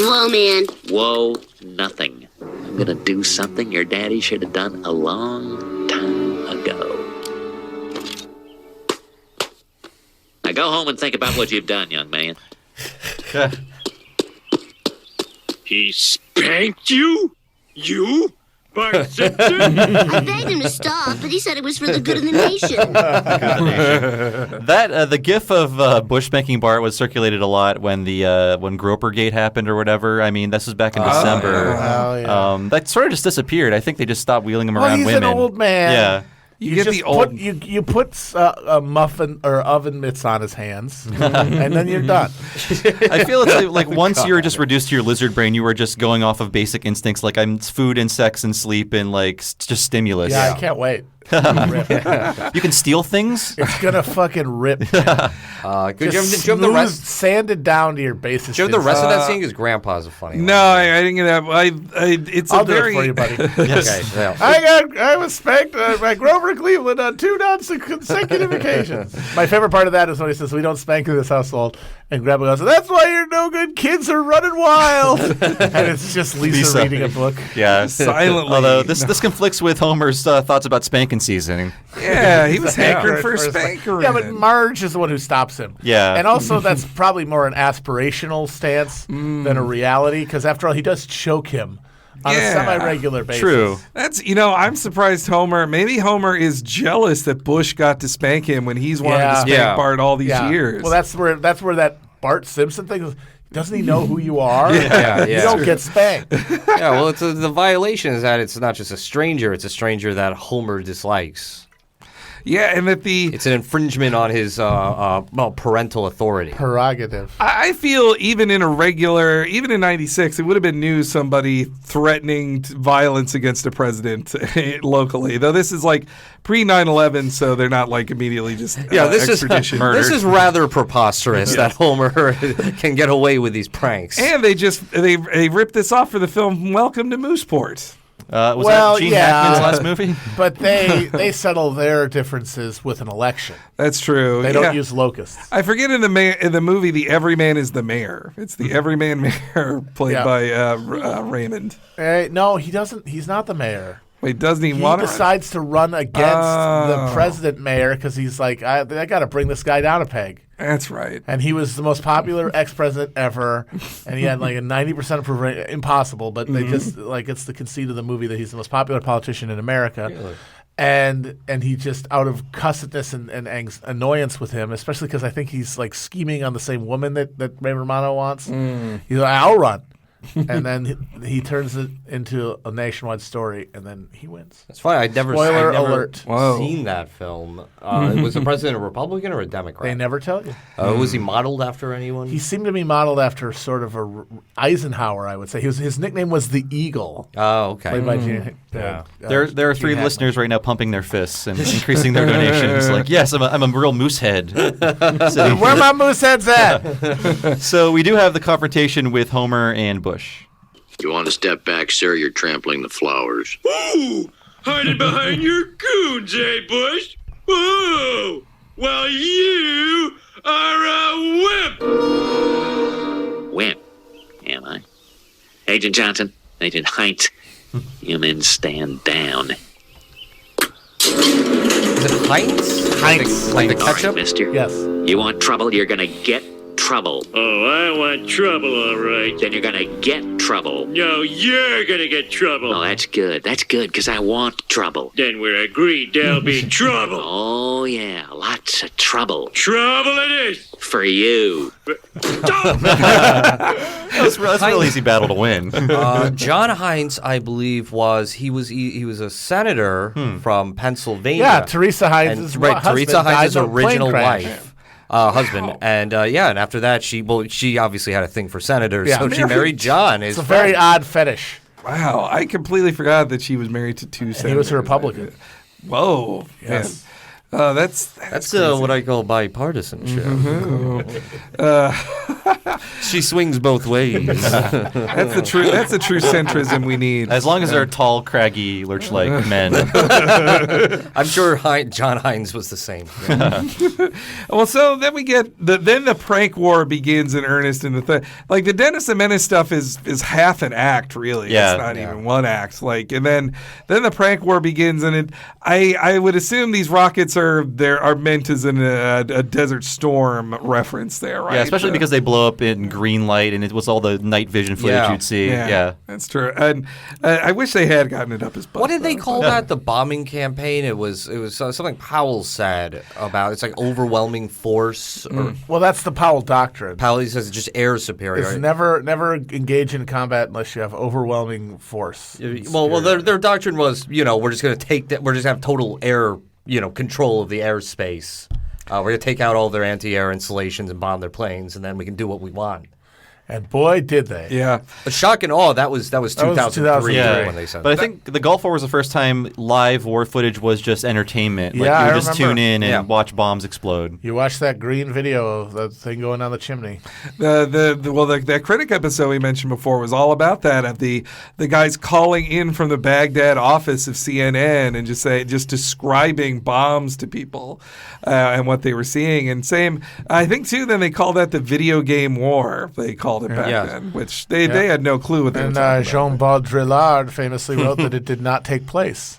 Whoa, man. Whoa, nothing. I'm gonna do something your daddy should have done a long time ago. Now go home and think about what you've done, young man. He spanked you? You? Bart Simpson? I begged him to stop, but he said it was for the good of the nation. That the GIF of Bush spanking Bart was circulated a lot when the when Gropergate happened or whatever. I mean, this was back in December. That sort of just disappeared. I think they just stopped wheeling him around he's women. An old man. Yeah. You get the old. You put a muffin or oven mitts on his hands, and then you're done. I feel it's like once you're just reduced to your lizard brain, you are just going off of basic instincts like I'm food and sex and sleep and like just stimulus. Yeah, I can't wait. You can steal things? It's gonna fucking rip. Good. Do you have the rest? Sanded down to your basis. Do you have the rest of that scene? Because Grandpa's a funny one. No, I didn't get that. It's I'll a do very. it for you, buddy. Yes. Okay. Well. I was spanked by Grover Cleveland on 2 consecutive occasions. My favorite part of that is when he says, "We don't spank in this household," And Grandpa goes, "That's why you're no good. Kids are running wild." And it's just Lisa reading a book. Yeah, silently. Although this conflicts with Homer's thoughts about spanking season. Yeah, he was hankering for a spanker. Yeah, but Marge is the one who stops him. Yeah. And also that's probably more an aspirational stance than a reality, because after all, he does choke him on a semi-regular basis. True. That's, I'm surprised maybe Homer is jealous that Bush got to spank him when he's wanted to spank Bart all these years. Well, that's where that Bart Simpson thing is. Doesn't he know who you are? You don't get spanked. Yeah, well, the violation is that it's not just a stranger; it's a stranger that Homer dislikes. Yeah, and that it's an infringement on his parental authority. Prerogative. I feel even in '96, it would have been news somebody threatening violence against a president locally. Though this is like pre 9/11, so they're not like immediately just this extradition. This is rather preposterous that Homer can get away with these pranks. And they ripped this off for the film Welcome to Mooseport. Was that Gene Hackman's last movie? But they settle their differences with an election. That's true. They don't use locusts. I forget in the movie, the Everyman is the mayor. It's the Everyman mayor played by Raymond. No, he doesn't. He's not the mayor. Wait, doesn't he want to? He decides to run against the president mayor because he's like, I got to bring this guy down a peg. That's right. And he was the most popular ex-president ever, and he had like a 90% approval rate. Impossible, but they just it's the conceit of the movie that he's the most popular politician in America. Really? And he just, out of cussedness and annoyance with him, especially because I think he's like scheming on the same woman that Ray Romano wants. He's like, I'll run. And then he turns it into a nationwide story, and then he wins. That's funny. I'd never alert. Seen that film. Was the president a Republican or a Democrat? They never tell you. Was he modeled after anyone? He seemed to be modeled after sort of a Eisenhower, I would say. His nickname was the Eagle. Oh, okay. Played by Gene. There are three listeners right now pumping their fists and increasing their donations. Like, yes, I'm a real moosehead. Where my mooseheads at? So we do have the confrontation with Homer and Bush. You want to step back, sir? You're trampling the flowers. Ooh! Hiding behind your goons, eh, Bush? Ooh! Well, you are a wimp! Wimp, am I? Agent Johnson, Agent Heinz, you men stand down. Is it Heinz? Heinz. Like the All right, ketchup? mister. Yes. You want trouble, you're gonna get trouble. Oh, I want trouble, all right. Then you're gonna get trouble. No, you're gonna get trouble. Oh, that's good. That's good, because I want trouble. Then we're agreed there'll be trouble. Oh, yeah, lots of trouble. Trouble it is. For you. That's a real easy battle to win. John Heinz, I believe, was a senator from Pennsylvania. Yeah, Teresa Heinz's husband Teresa Heinz's died in a original plane crash. wife. Husband, and and after that, she obviously had a thing for senators, so she married John. It's a very odd fetish. Wow, I completely forgot that she was married to two senators. He was a Republican. Whoa, yes. That's what I call bipartisanship. She swings both ways. That's the true centrism we need. As long as they're tall, craggy, lurch-like men. I'm sure John Heinz was the same. Yeah. Well, so then we get the prank war begins in earnest, and the Dennis and Menace stuff is half an act, really. Yeah. It's not even one act. And then the prank war begins, and I would assume these rockets are meant as a Desert Storm reference there, right? Yeah, especially because they blow up in green light, and it was all the night vision footage you'd see. Yeah, that's true. And I wish they had gotten it up as butt. What did they call that? The bombing campaign? It was something Powell said about. It's like overwhelming force. Well, that's the Powell doctrine. Powell says it's just air superiority. It's never engage in combat unless you have overwhelming force. Well, their doctrine was, we're just going to take that. We're just going to have total air, control of the airspace. We're going to take out all their anti-air installations and bomb their planes, and then we can do what we want. And boy, did they. Yeah. But shock and awe, that was 2003 Yeah. when they said But I that. think the Gulf War was the first time live war footage was just entertainment. Like Yeah, you I would just remember. tune in and Yeah. watch bombs explode. You watch that green video of the thing going down the chimney. That critic episode we mentioned before was all about that, of the guys calling in from the Baghdad office of CNN and just describing bombs to people and what they were seeing. And same, I think too. Then they called that the video game war. They called it back then, which they had no clue what they were talking about. Jean Baudrillard famously wrote that it did not take place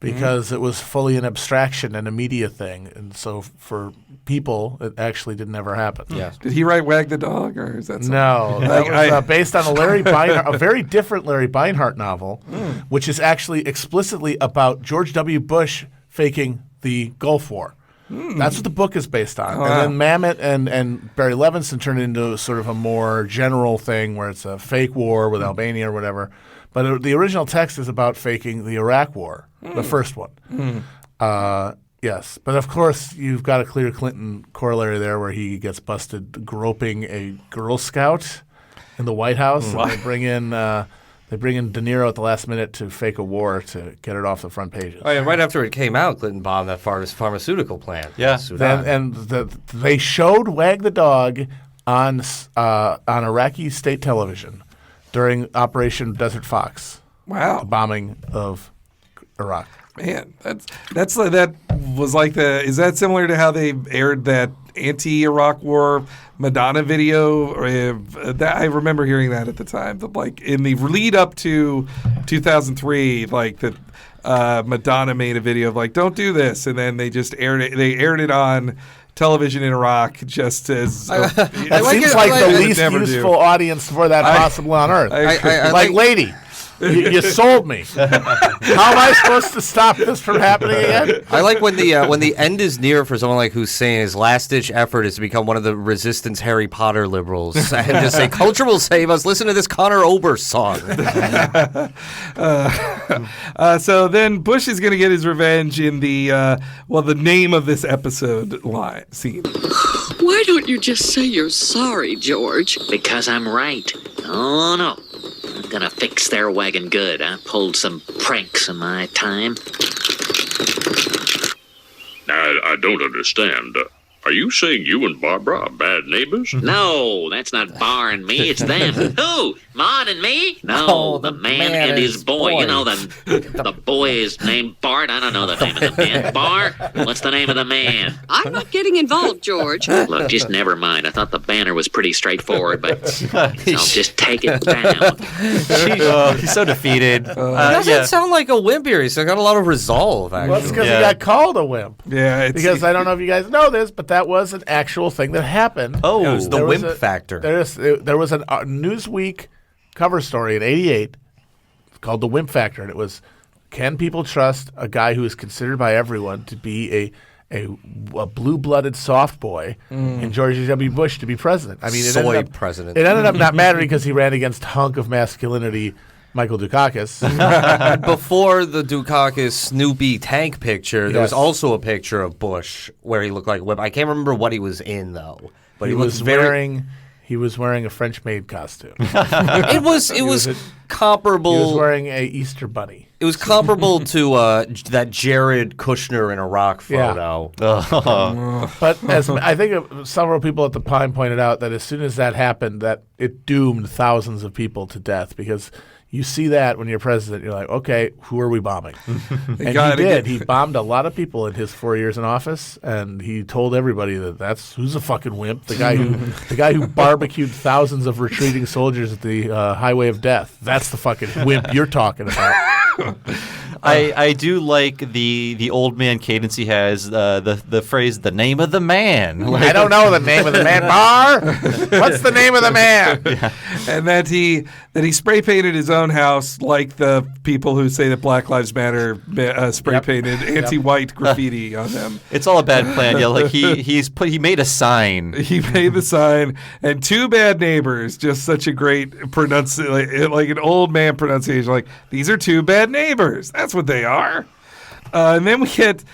because it was fully an abstraction and a media thing, and so for people, it actually didn't ever happen. Yeah. Did he write Wag the Dog, or is that something? No, that was based on a very different Larry Beinhart novel, which is actually explicitly about George W. Bush faking the Gulf War. That's what the book is based on. Oh, and then Mamet and Barry Levinson turned it into sort of a more general thing where it's a fake war with Albania or whatever. But the original text is about faking the Iraq War, the first one. Yes. But of course, you've got a clear Clinton corollary there where he gets busted groping a Girl Scout in the White House. And they bring in De Niro at the last minute to fake a war to get it off the front pages. Oh, yeah, right after it came out, Clinton bombed that pharmaceutical plant. Yeah. They showed Wag the Dog on Iraqi state television during Operation Desert Fox. Wow. The bombing of Iraq. Man, that was like is that similar to how they aired that anti-Iraq war Madonna video? That I remember hearing that at the time. Like in the lead up to 2003, like the Madonna made a video of like, don't do this, and then they just aired it. They aired it on television in Iraq just as that seems like the least useful audience for that possible on earth. Lady, you sold me. How am I supposed to stop this from happening again? I like when the end is near for someone like Hussein. His last ditch effort is to become one of the resistance Harry Potter liberals and just say culture will save us. Listen to this Conor Oberst song. So then Bush is going to get his revenge in the name of this episode scene. Why don't you just say you're sorry, George? Because I'm right. Oh, no. I'm gonna fix their wagon good. I pulled some pranks in my time. I don't understand. Are you saying you and Barbara are bad neighbors? No, that's not Bar and me, it's them. Who? Maud and me? No, the man and his boy. You know, the boy is named Bart. I don't know the name of the man. Bar? What's the name of the man? I'm not getting involved, George. Look, just never mind. I thought the banner was pretty straightforward, but I'll just take it down. He's so defeated. He doesn't sound like a wimp here. He's got a lot of resolve, actually. Well, it's because he got called a wimp. Yeah. Because I don't know if you guys know this, but that was an actual thing that happened. Oh, it was the wimp factor. There was a Newsweek cover story in '88 called "The Wimp Factor," and it was, can people trust a guy who is considered by everyone to be a blue-blooded soft boy in George W. Bush to be president? I mean, president. It ended up not mattering because he ran against hunk of masculinity Michael Dukakis. Before the Dukakis Snoopy tank picture, there was also a picture of Bush where he looked like a whip. I can't remember what he was in though, but he was wearing a French maid costume. It was comparable. He was wearing a Easter bunny. It was comparable to that Jared Kushner in Iraq photo. Yeah. But as I think several people at the time pointed out, that as soon as that happened, that it doomed thousands of people to death, because you see that when you're president, you're like, okay, who are we bombing? And he did. He bombed a lot of people in his 4 years in office, and he told everybody that's who's a fucking wimp. The guy who barbecued thousands of retreating soldiers at the highway of death. That's the fucking wimp you're talking about. I do like the old man cadence he has, the phrase, the name of the man. Like, I don't know the name of the man. Bar? What's the name of the man? Yeah. And that he spray painted his own house like the people who say that Black Lives Matter spray painted anti-white graffiti on them. It's all a bad plan. Yeah, like he made a sign. He made the sign, and two bad neighbors. Just such a great pronunciation, like an old man pronunciation. Like, these are two bad neighbors. That's what they are. And then we get.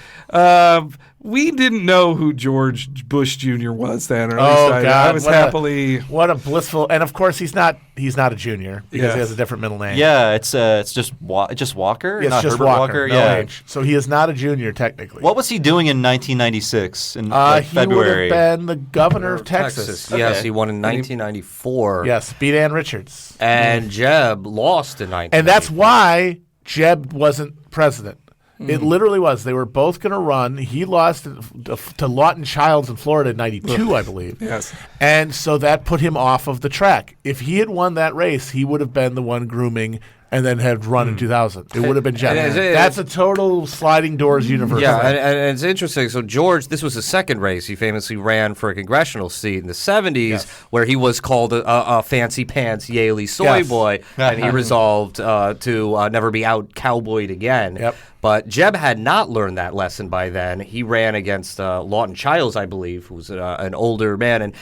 We didn't know who George Bush Jr. was then, or at least I was happily. What a blissful, and of course he's not a junior because he has a different middle name. Yeah, it's just Walker, it's not just Herbert Walker. No age. So he is not a junior technically. What was he doing in 1996 in February? February? He would have been the governor of Texas. Okay. Yes, he won in 1994. Yes, beat Ann Richards. And Jeb lost in 1994. And that's why Jeb wasn't president. It literally was. They were both going to run. He lost to Lawton Childs in Florida in 92, I believe. Yes. And so that put him off of the track. If he had won that race, he would have been the one grooming and then had run in 2000. It would have been Jeb. That's a total sliding doors universe. Yeah, and it's interesting. So George, this was his second race. He famously ran for a congressional seat in the 70s where he was called a fancy pants Yaley soy boy, and he resolved to never be out cowboyed again. Yep. But Jeb had not learned that lesson by then. He ran against Lawton Childs, I believe, who was an older man, and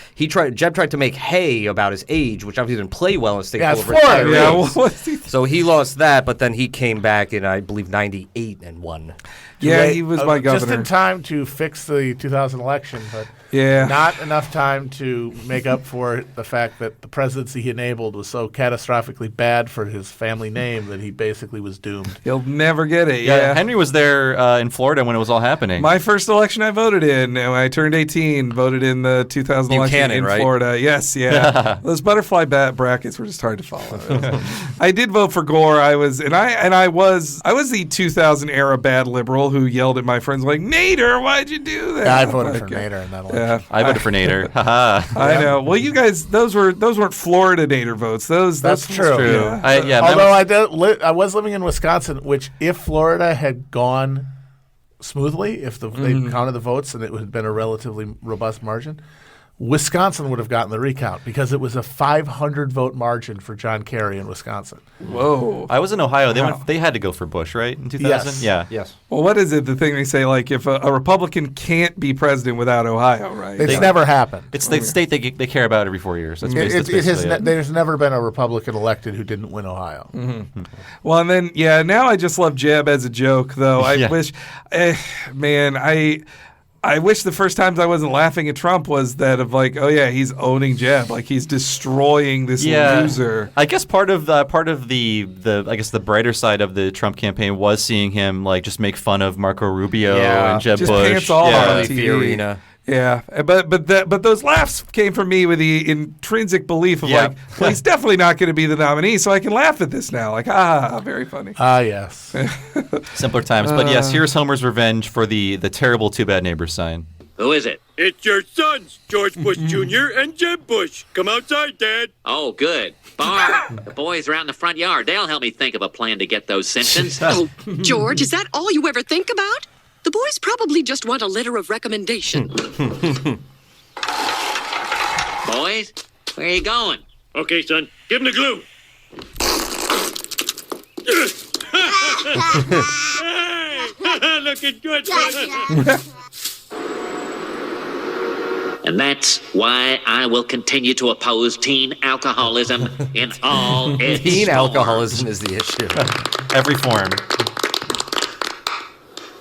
Jeb tried to make hay about his age, which obviously didn't play well in state So he lost that, but then he came back in, I believe, 98 and won. Yeah, he was my governor. Just in time to fix the 2000 election, but Yeah. Not enough time to make up for the fact that the presidency he enabled was so catastrophically bad for his family name that he basically was doomed. He'll never get it. Yeah, Henry was there in Florida when it was all happening. My first election I voted in when I turned 18, voted in the 2000 election in Florida. Yes, yeah. Those butterfly brackets were just hard to follow. I did vote for Gore. I was the 2000 era bad liberal who yelled at my friends like, "Nader, why'd you do that?" Yeah, I voted for Nader in that election. Yeah. I voted for Nader. I know. Well, you guys, those weren't Florida Nader votes. That's true. Yeah. Although I was living in Wisconsin, which if Florida had gone smoothly, if they counted the votes and it had been a relatively robust margin, Wisconsin would have gotten the recount because it was a 500-vote margin for John Kerry in Wisconsin. Whoa! I was in Ohio. They had to go for Bush, right, in 2000? Yes. Yes. Well, what is it? The thing they say, like, if a Republican can't be president without Ohio, right? It's never happened. It's the state they care about every 4 years. That's basically it. There's never been a Republican elected who didn't win Ohio. Mm-hmm. Well, and then, now I just love Jeb as a joke, though. I wish, I wish the first times I wasn't laughing at Trump was that of like, oh yeah, he's owning Jeb, like he's destroying this loser. I guess part of the brighter side of the Trump campaign was seeing him like just make fun of Marco Rubio and Jeb just Bush. Pants all on TV. Yeah, but those laughs came from me with the intrinsic belief of well, he's definitely not going to be the nominee, so I can laugh at this now. Like, very funny. Yes. Simpler times. But yes, here's Homer's revenge for the terrible Two Bad Neighbors sign. Who is it? It's your sons, George Bush Jr. and Jeb Bush. Come outside, Dad. Oh, good. Bart, the boys are out in the front yard. They'll help me think of a plan to get those Simpsons. Oh, George, is that all you ever think about? The boys probably just want a letter of recommendation. Boys, where are you going? Okay, son. Give him the glue. Hey! Looking good, son. And that's why I will continue to oppose teen alcoholism in all its Teen forms. alcoholism is the issue. Every form.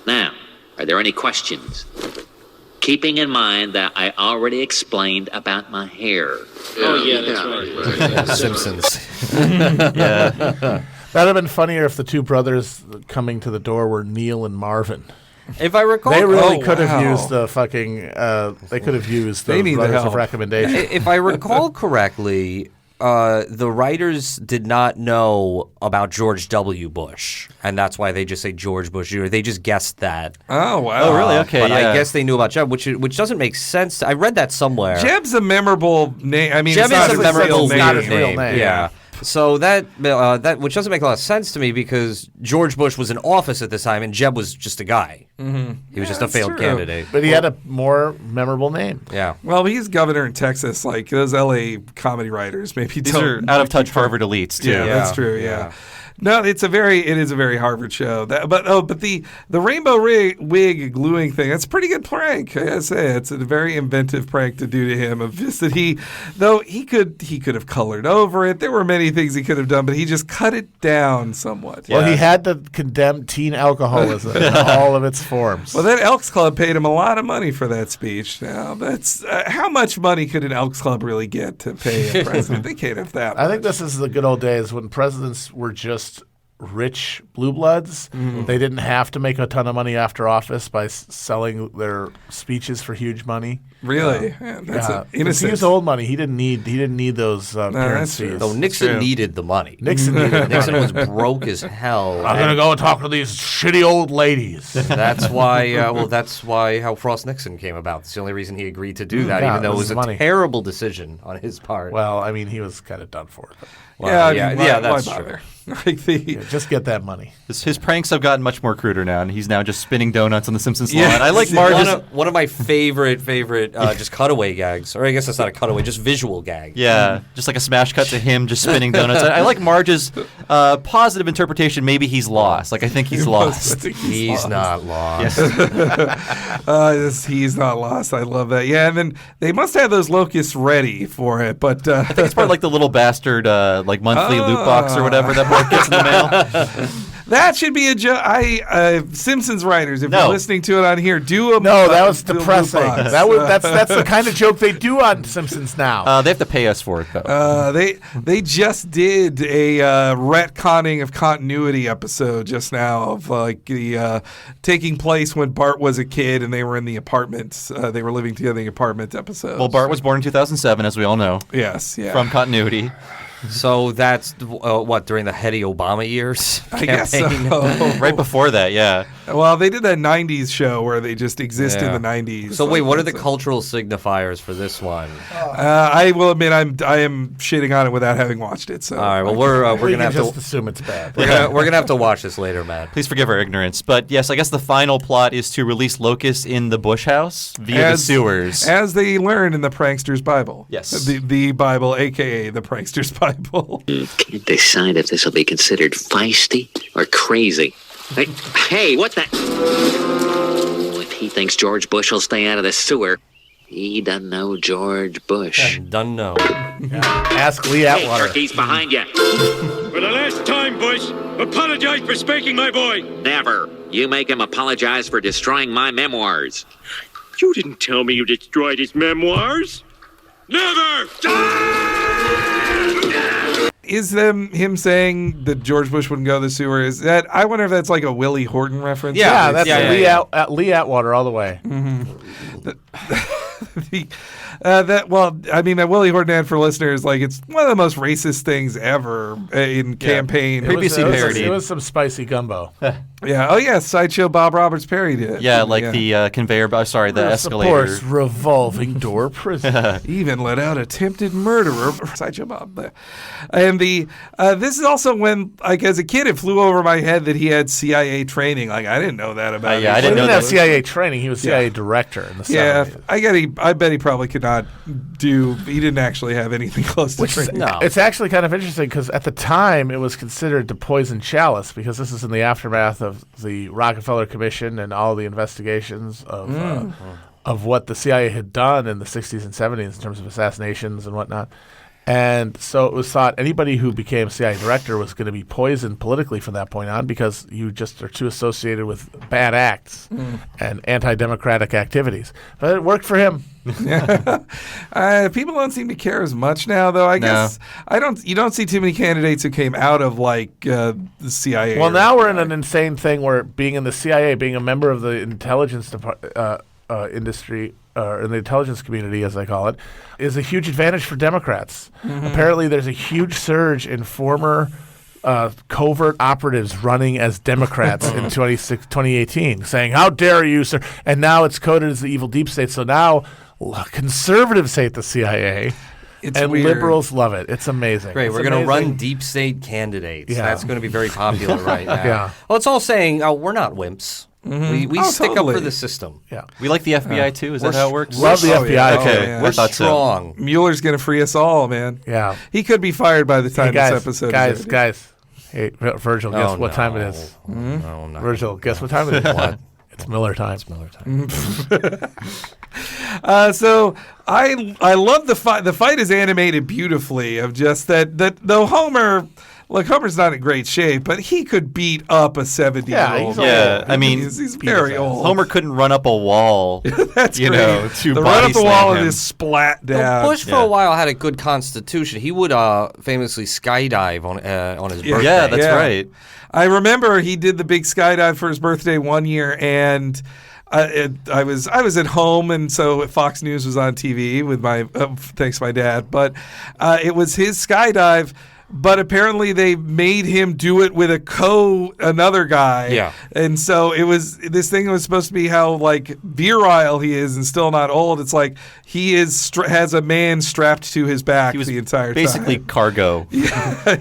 Now, are there any questions? Keeping in mind that I already explained about my hair. That's right. Simpsons. That'd have been funnier if the two brothers coming to the door were Neil and Marvin. If I recall, they really could have used the fucking. They could have used the letters of recommendation. If I recall correctly, the writers did not know about George W. Bush, and that's why they just say George Bush Jr. They just guessed that. Oh, wow. Oh, really? Okay, but I guess they knew about Jeb, which doesn't make sense. I read that somewhere. Jeb's a memorable name. I mean, Jeb is a memorable name. Not his real name. Yeah. So that which doesn't make a lot of sense to me because George Bush was in office at this time and Jeb was just a guy. Mm-hmm. He was just a failed candidate. But he had a more memorable name. Yeah. Well, he's governor in Texas. Like those L.A. comedy writers, maybe these are out of touch Harvard elites too. Yeah, that's true. Yeah. No, it is a very Harvard show. But the rainbow wig gluing thing, that's a pretty good prank. I gotta say, it's a very inventive prank to do to him. Of just that he could have colored over it. There were many things he could have done, but he just cut it down somewhat. Well, he had to condemn teen alcoholism in all of its forms. Well, that Elks Club paid him a lot of money for that speech. Now, that's how much money could an Elks Club really get to pay a president? They can't have that much. I think this is the good old days when presidents were just rich blue bloods. They didn't have to make a ton of money after office by selling their speeches for huge money. Really? Innocent. He was old money. He didn't need those appearance fees. Though Nixon needed the money. Nixon was broke as hell. I'm gonna go and talk to these shitty old ladies. That's why. That's why how Frost Nixon came about. It's the only reason he agreed to do that, even though it was a terrible decision on his part. Well, I mean, he was kind of done for it. Well, that's true. Just get that money. His pranks have gotten much more cruder now, and he's now just spinning donuts on the Simpsons lawn. I like Marge's. One of my favorite just cutaway gags, or I guess that's not a cutaway, just visual gag. Yeah, just like a smash cut to him just spinning donuts. I like Marge's positive interpretation. Maybe he's lost. Like I think he's lost. He's not lost. He's not lost. I love that. Yeah, and then they must have those locusts ready for it. But I think it's part of like the little bastard like monthly loot box or whatever that Bart gets in the mail. That should be a joke. Simpsons writers, if you're listening to it on here, do a no. That was depressing. That's the kind of joke they do on Simpsons now. They have to pay us for it though. They just did a retconning of continuity episode just now of like the taking place when Bart was a kid and they were in the apartments. They were living together in the apartment episode. Well, Bart was born in 2007, as we all know. Yes, yeah. From continuity. So that's during the heady Obama years? I guess so. Right before that, yeah. Well, they did that 90s show where they just exist in the 90s. So wait, what are the cultural signifiers for this one? I will admit I am shitting on it without having watched it. So all right, well we're gonna have just to assume it's bad. We're gonna have to watch this later, Matt. Please forgive our ignorance, but yes, I guess the final plot is to release locusts in the Bush house via the sewers, as they learn in the Prankster's Bible. Yes, the Bible, aka the Prankster's Bible. Can't decide if this will be considered feisty or crazy. Hey, what the? Oh, if he thinks George Bush will stay out of the sewer, he doesn't know George Bush. Doesn't know. Ask Lee Atwater. Hey, turkey's behind you. For the last time, Bush, apologize for spanking my boy. Never. You make him apologize for destroying my memoirs. You didn't tell me you destroyed his memoirs. Never! Is him saying that George Bush wouldn't go to the sewer? Is that? I wonder if that's like a Willie Horton reference. Yeah, that's Lee Atwater all the way. Mm-hmm. That Willie Horton ad for listeners, like it's one of the most racist things ever in campaign. Previously parodied. It was some spicy gumbo. Yeah. Oh yeah, Sideshow Bob Roberts parodied it. Yeah, the conveyor. Sorry, the escalator. Supports revolving door prison. Even let out attempted murderer. Sideshow Bob. And this is also when, like, as a kid, it flew over my head that he had CIA training. Like, I didn't know that about him. Yeah, I didn't know he that. Have CIA training. He was CIA director in the 70s. I bet he probably could not do. He didn't actually have anything close to training. No. It's actually kind of interesting because at the time it was considered to poison chalice because this is in the aftermath of the Rockefeller Commission and all the investigations of what the CIA had done in the 60s and 70s in terms of assassinations and whatnot. And so it was thought anybody who became CIA director was going to be poisoned politically from that point on because you just are too associated with bad acts and anti-democratic activities. But it worked for him. People don't seem to care as much now, though. I guess you don't see too many candidates who came out of like the CIA. Well, now we're in an insane thing where being in the CIA, being a member of the intelligence industry, in the intelligence community, as I call it, is a huge advantage for Democrats. Mm-hmm. Apparently, there's a huge surge in former covert operatives running as Democrats in 2018, saying, "How dare you, sir?" And now it's coded as the evil deep state. So now conservatives hate the CIA. And weird. Liberals love it. It's amazing. Great. We're going to run deep state candidates. Yeah. That's going to be very popular right now. Yeah. Well, it's all saying, we're not wimps. Mm-hmm. We stick up for the system. Yeah, we like the FBI too. Is that how it works? Love the FBI. Yeah. Okay, yeah. We're strong. Mueller's going to free us all, man. Yeah, he could be fired by the time this episode. Guys, Hey, Virgil, guess what time it is? No, not Virgil, guess what time it is? What? It's Miller time. It's Miller time. So I love the fight. The fight is animated beautifully. Of just that though Homer's not in great shape, but he could beat up a 70-year-old. Yeah, I mean, he's very old. Homer couldn't run up a wall. That's you great. know, to the body run up the slam wall him. and just splat down. Well, Bush for a while had a good constitution. He would famously skydive on his birthday. Yeah, that's right. I remember he did the big skydive for his birthday one year, and I was at home, and so Fox News was on TV with my thanks to my dad. But it was his skydive. But apparently they made him do it with another guy. Yeah. And so this thing was supposed to be how like virile he is and still not old. It's like he has a man strapped to his back the entire basically time. Cargo.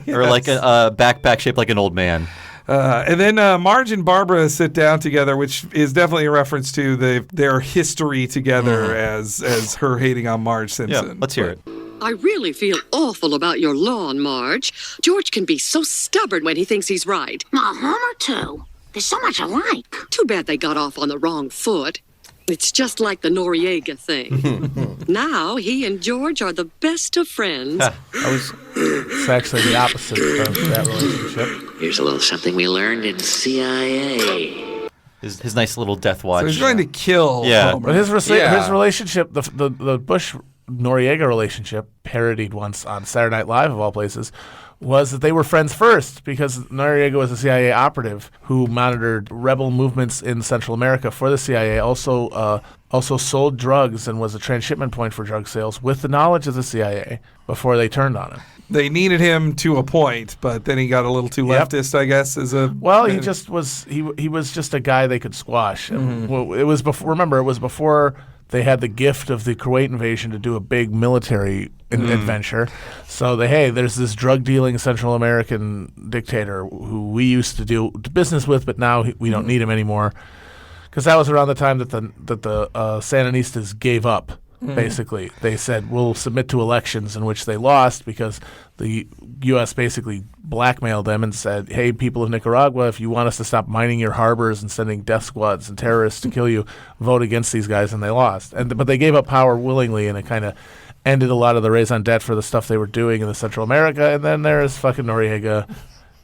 Or like a backpack shaped like an old man. And then Marge and Barbara sit down together, which is definitely a reference to their history together as her hating on Marge Simpson. Yeah, let's hear it. I really feel awful about your lawn, Marge. George can be so stubborn when he thinks he's right. Homer, too. They're so much alike. Too bad they got off on the wrong foot. It's just like the Noriega thing. Now he and George are the best of friends. It's actually the opposite of that relationship. Here's a little something we learned in CIA. His nice little death watch. So he's going to kill Homer. But his relationship, the Bush Noriega relationship, parodied once on Saturday Night Live of all places, was that they were friends first because Noriega was a CIA operative who monitored rebel movements in Central America for the CIA, also sold drugs and was a transshipment point for drug sales with the knowledge of the CIA before they turned on him. They needed him to a point, but then he got a little too leftist, I guess. He just was. He was just a guy they could squash. It was before. Remember, it was before they had the gift of the Kuwait invasion to do a big military adventure. So there's this drug dealing Central American dictator who we used to do business with, but now we don't need him anymore. Because that was around the time that the Sandinistas gave up. Basically, they said we'll submit to elections in which they lost because the U.S. basically blackmailed them and said, hey, people of Nicaragua, if you want us to stop mining your harbors and sending death squads and terrorists to kill you, vote against these guys, and they lost. But they gave up power willingly, and it kind of ended a lot of the raison d'etre for the stuff they were doing in the Central America. And then there's fucking Noriega.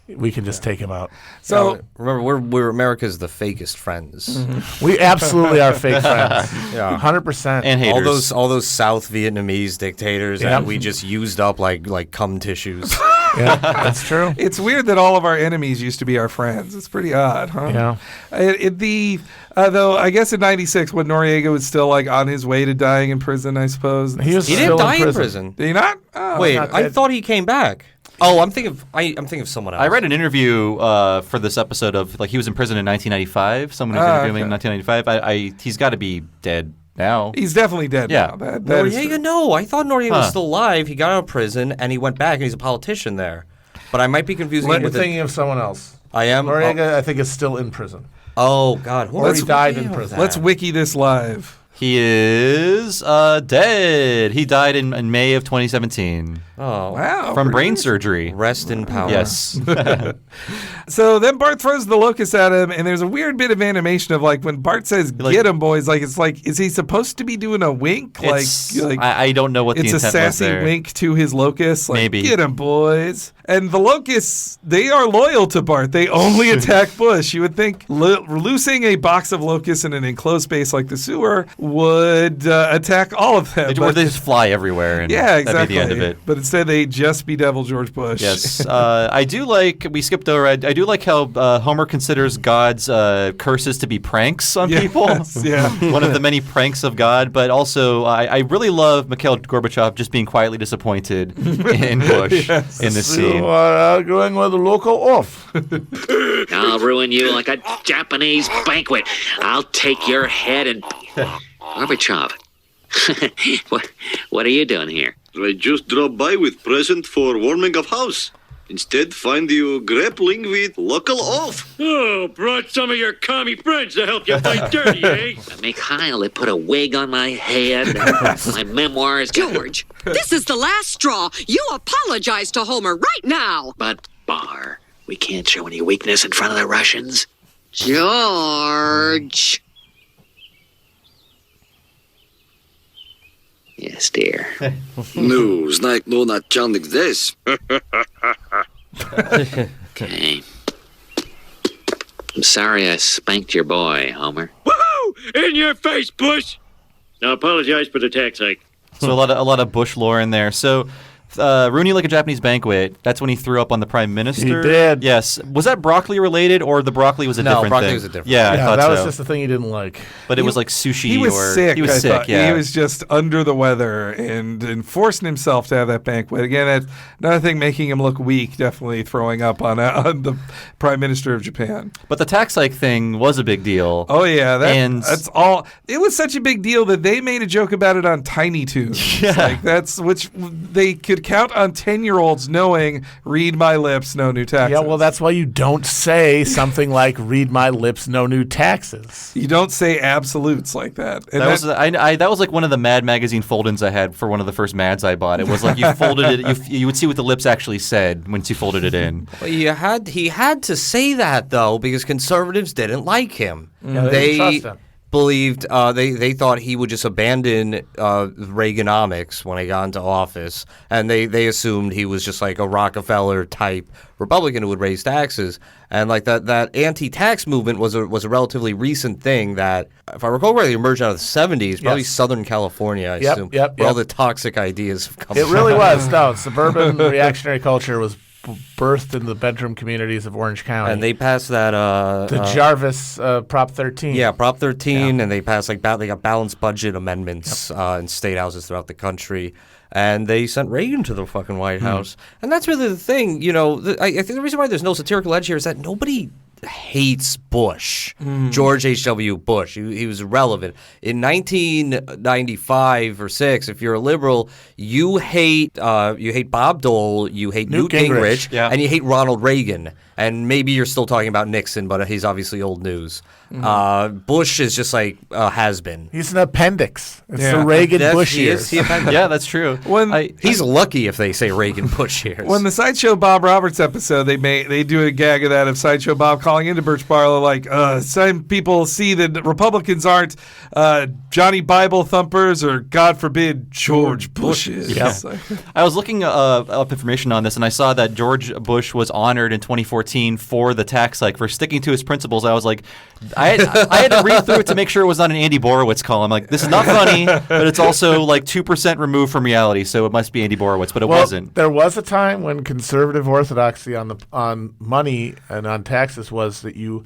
We can just take him out. So remember, we're America's the fakest friends. We absolutely are fake friends. 100%. And haters. All those South Vietnamese dictators that we just used up like cum tissues. Yeah, that's true. It's weird that all of our enemies used to be our friends. It's pretty odd, huh? Yeah. Though I guess in '96 when Noriega was still like on his way to dying in prison, I suppose He didn't die in prison. Did he not? Oh, Wait, I thought he came back. Oh, I'm thinking of someone else. I read an interview for this episode of he was in prison in 1995. Someone was interviewing him in 1995. He's got to be dead now. He's definitely dead now. Noriega, no. I thought Noriega was still alive. He got out of prison and he went back and he's a politician there. But I might be confusing him with thinking of someone else. I am? Noriega, I think, is still in prison. Oh, God. Or he died in prison. Let's wiki this live. He is dead. He died in May of 2017. Oh, wow. From brain surgery. Rest in power. Yes. So then Bart throws the locust at him, and there's a weird bit of animation of when Bart says, get him, boys, is he supposed to be doing a wink? I don't know what the intent was there. It's a sassy wink to his locusts. Maybe. Get him, boys. And the locusts, they are loyal to Bart. They only attack Bush. You would think loosing a box of locusts in an enclosed space like the sewer would attack all of them. Or they just fly everywhere. And yeah, exactly. That'd be the end of it. But instead, they just bedevil George Bush. Yes. I do like, we skipped over, I do like how Homer considers God's curses to be pranks on people. Yeah. One of the many pranks of God. But also, I really love Mikhail Gorbachev just being quietly disappointed in Bush in this scene. You are arguing with the local off. I'll ruin you like a Japanese banquet. I'll take your head and... Gorbachev, what are you doing here? I just dropped by with present for warming of house. Instead, find you grappling with local off. Oh, brought some of your commie friends to help you fight dirty, eh? Mikhail, they put a wig on my head. My memoirs... George, this is the last straw. You apologize to Homer right now. But, Bar, We can't show any weakness in front of the Russians. George. Yes, dear. Ну, знай, кто начальник здесь. Okay. I'm sorry I spanked your boy, Homer. Woohoo! In your face, Bush! Now apologize for the tax hike. So a lot of Bush lore in there. So Rooney Like a Japanese Banquet, that's when he threw up on the Prime Minister. He did. Yes. Was that broccoli related, or the broccoli was a different broccoli thing? was a different Yeah, I thought that so. was just the thing he didn't like. But it was like sushi. He was sick. He was I sick, thought. yeah. He was just under the weather and forcing himself to have that banquet. Again, that's another thing making him look weak, definitely throwing up on the Prime Minister of Japan. But the tax hike thing was a big deal. Oh, yeah. That's all. It was such a big deal that they made a joke about it on Tiny Toons. Yeah. Which they could count on 10-year-olds knowing, read my lips, no new taxes. Yeah, well, that's why you don't say something like, read my lips, no new taxes. You don't say absolutes like that. And that was like one of the Mad magazine fold-ins I had for one of the first Mads I bought. It was like you folded it, you would see what the lips actually said once you folded it in. Well, he had to say that, though, because conservatives didn't like him. Yeah, they didn't trust him. Believed they thought he would just abandon Reaganomics when he got into office, and they assumed he was just like a Rockefeller type Republican who would raise taxes. And like that anti-tax movement was a relatively recent thing that, if I recall correctly, emerged out of the 70s, probably Southern California, I assume, where all the toxic ideas have come. It really was. No, suburban reactionary culture was birthed in the bedroom communities of Orange County. And they passed that the Jarvis Prop 13. Yeah, Prop 13, and they passed they got balanced budget amendments in state houses throughout the country, and they sent Reagan to the fucking White House. And that's really the thing, I think the reason why there's no satirical edge here is that nobody hates Bush, George H.W. Bush. He was irrelevant. In 1995 or 6, if you're a liberal, you hate Bob Dole, you hate Newt Gingrich, and you hate Ronald Reagan. And maybe you're still talking about Nixon, but he's obviously old news. Bush is just like a has-been. He's an appendix. It's the Reagan-Bush years. Yeah, that's true. He's lucky if they say Reagan-Bush years. When the Sideshow Bob Roberts episode, they do a gag of that of Sideshow Bob calling into Birch Barlow like, some people see that Republicans aren't Johnny Bible thumpers or, God forbid, George Bushes. Yeah. I was looking up information on this, and I saw that George Bush was honored in 2014 for the tax hike, for sticking to his principles. I was like, I had to read through it to make sure it was not an Andy Borowitz column. Like, this is not funny, but it's also like 2% removed from reality, so it must be Andy Borowitz, but it wasn't. There was a time when conservative orthodoxy on money and on taxes was that you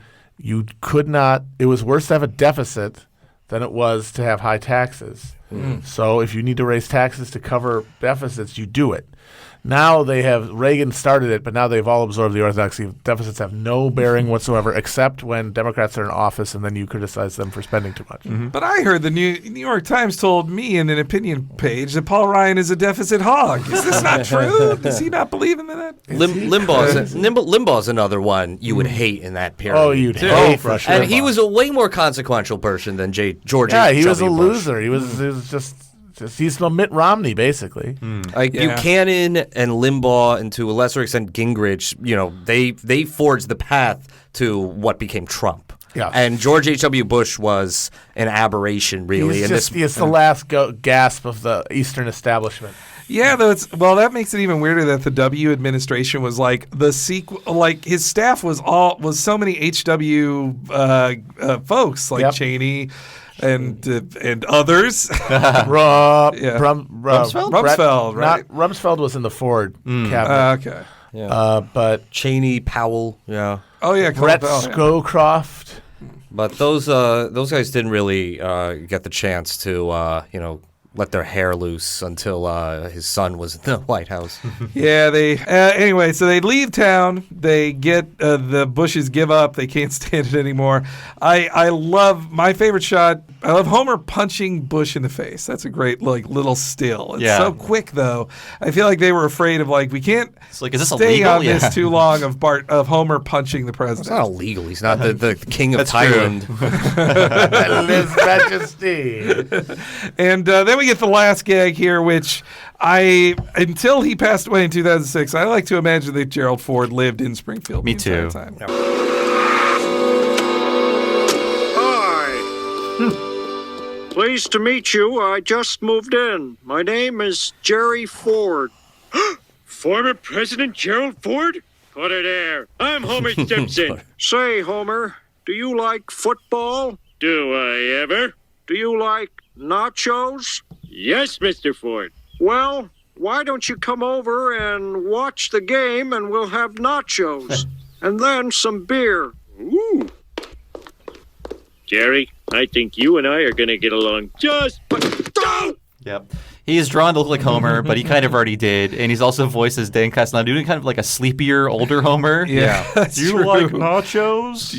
could not. It was worse to have a deficit than it was to have high taxes. So if you need to raise taxes to cover deficits, you do it. Now Reagan started it, but now they've all absorbed the orthodoxy. Deficits have no bearing whatsoever, except when Democrats are in office, and then you criticize them for spending too much. But I heard the New York Times told me in an opinion page that Paul Ryan is a deficit hog. Is this not true? Does he not believe in that? Limbaugh's another one you would hate in that period. Oh, you'd hate Rush And Limbaugh. he was a way more consequential person than George Yeah, H.W. he was a Bush. loser. He was just he's the Mitt Romney, basically. Buchanan and Limbaugh, and to a lesser extent Gingrich, they forged the path to what became Trump. Yeah. And George H.W. Bush was an aberration, really. He's the last gasp of the Eastern establishment. Yeah, though that makes it even weirder that the W administration was like the sequel. Like his staff was so many HW folks like Cheney and others. Rumsfeld, right? Rumsfeld was in the Ford cabinet. Okay. Yeah. But Cheney, Powell, yeah. Oh yeah, Brett Powell, Scowcroft. But those guys didn't really get the chance to let their hair loose until his son was in the White House. Yeah, anyway, so they leave town. They get the Bushes give up. They can't stand it anymore. I love my favorite shot. I love Homer punching Bush in the face. That's a great little still. It's so quick though. I feel like they were afraid of we can't is this stay illegal? on this too long of Homer punching the president. It's not illegal. He's not the king of Thailand. His Majesty. And then we get the last gag here, which until he passed away in 2006, I like to imagine that Gerald Ford lived in Springfield. Me too. Time. Pleased to meet you. I just moved in. My name is Jerry Ford. Former President Gerald Ford? Put it there. I'm Homer Simpson. Say, Homer, do you like football? Do I ever? Do you like nachos? Yes, Mr. Ford. Well, why don't you come over and watch the game and we'll have nachos. And then some beer. Ooh. Jerry, I think you and I are going to get along just... Yep. He's drawn to look like Homer, but he kind of already did. And he's also voiced as Dan Castellano, doing kind of like a sleepier, older Homer. Yeah. Do you like nachos?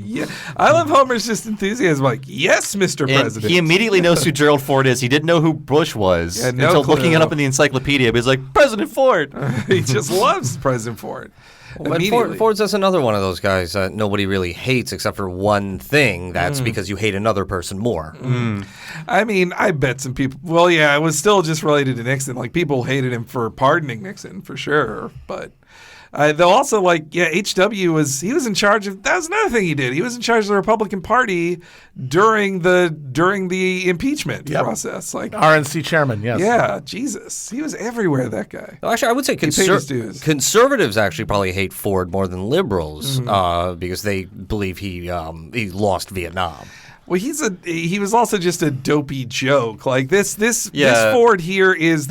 Yeah. I love Homer's just enthusiasm. Yes, Mr. And President. he immediately knows who Gerald Ford is. He didn't know who Bush was until looking it up in the encyclopedia. But he's like, President Ford. He just loves President Ford. But Ford's just another one of those guys that nobody really hates except for one thing. That's because you hate another person more. I mean, I bet some people. Well, yeah, it was still just related to Nixon. People hated him for pardoning Nixon for sure. But they'll also H.W. was in charge of. That was another thing he did. He was in charge of the Republican Party during the impeachment process. RNC chairman. Yes. Yeah. Jesus, he was everywhere. That guy. Well, actually, I would say conservatives actually probably hate Ford more than liberals because they believe he lost Vietnam. Well, he was also just a dopey joke. This Ford here is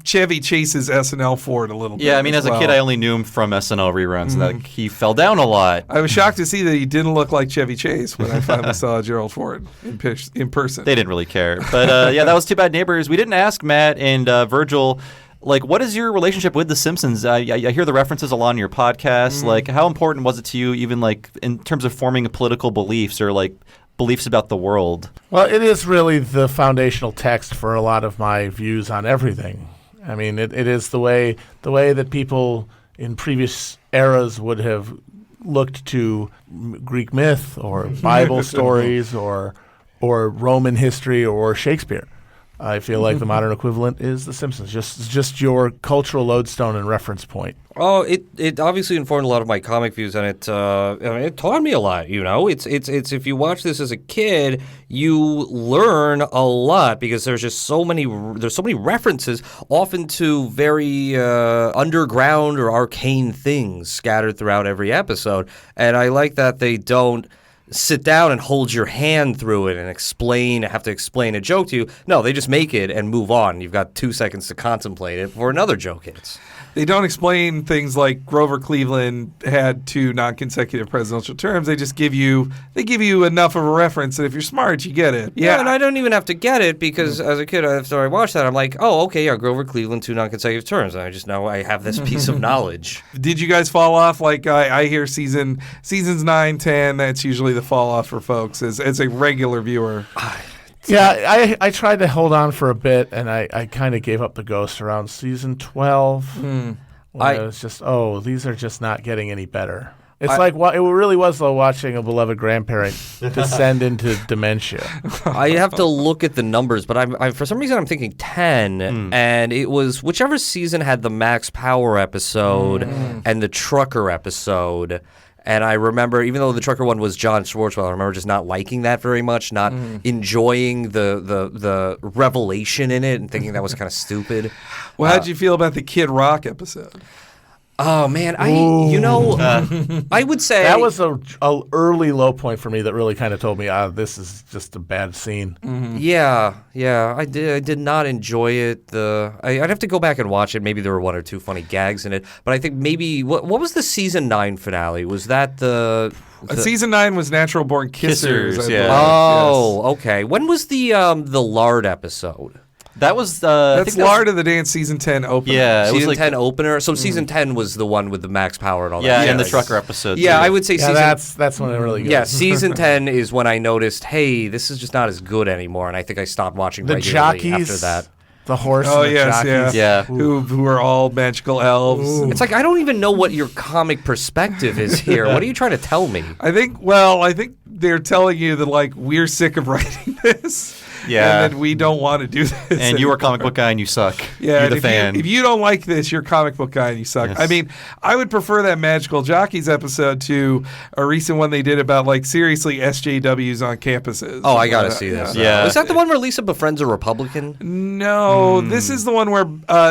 Chevy Chase's SNL Ford a little bit. Yeah, I mean, as a kid, I only knew him from SNL reruns. That he fell down a lot. I was shocked to see that he didn't look like Chevy Chase when I finally saw Gerald Ford in person. They didn't really care, but that was Two Bad Neighbors. We didn't ask Matt and Virgil. What is your relationship with The Simpsons? I hear the references a lot on your podcast. How important was it to you, even in terms of forming political beliefs or beliefs about the world? Well, it is really the foundational text for a lot of my views on everything. I mean, it is the way that people in previous eras would have looked to Greek myth or Bible stories or Roman history or Shakespeare. I feel like the modern equivalent is The Simpsons, just your cultural lodestone and reference point. Oh, it obviously informed a lot of my comic views, and it taught me a lot. It's if you watch this as a kid, you learn a lot because there's so many references, often to very underground or arcane things scattered throughout every episode, and I like that they don't sit down and hold your hand through it and have to explain a joke to you. No, they just make it and move on. You've got 2 seconds to contemplate it before another joke hits. They don't explain things like Grover Cleveland had 2 non-consecutive presidential terms. They just give you enough of a reference that if you're smart, you get it. Yeah, and I don't even have to get it because as a kid, after I watched that, I'm like, oh, okay, yeah, Grover Cleveland, 2 non-consecutive terms. And I just know I have this piece of knowledge. Did you guys fall off? I hear seasons 9, 10, that's usually the fall off for folks as a regular viewer. Yeah, I tried to hold on for a bit, and I kind of gave up the ghost around season 12. When it was just, these are just not getting any better. It's it really was like watching a beloved grandparent descend into dementia. I have to look at the numbers, but I for some reason I'm thinking 10, and it was whichever season had the Max Power episode and the Trucker episode. And I remember, even though the trucker one was John Swartzwell, I remember just not liking that very much, not enjoying the revelation in it and thinking that was kind of stupid. Well, how'd you feel about the Kid Rock episode? Oh, man. I would say that was a early low point for me that really kind of told me, this is just a bad scene. Yeah, I did not enjoy it. I'd have to go back and watch it. Maybe there were 1 or 2 funny gags in it. But I think maybe, what was the season 9 finale? Was that the season 9 was Natural Born Kissers. Yeah. Oh, yes. Okay. When was the lard episode? That was that's Lard of the Dance season 10 opener. Yeah, season 10 opener. So season 10 was the one with the Max Power and all that. Yeah, and the trucker episode. Yeah, too. I would say that's when it really goes. Yeah, season 10 is when I noticed, hey, this is just not as good anymore, and I think I stopped watching the regularly jockeys after that. The horse. Oh, and the yes, jockeys. Yeah. Who are all magical elves. It's like I don't even know what your comic perspective is here. What are you trying to tell me? I think they're telling you that like we're sick of writing this. Yeah. And that we don't want to do this. And you are a comic book guy and you suck. Yeah, You're the fan. If you don't like this, you're a comic book guy and you suck. Yes. I mean, I would prefer that Magical Jockeys episode to a recent one they did about like seriously SJWs on campuses. Oh, I gotta see this. Yeah. Was that the one where Lisa befriends a Republican? No, this is the one where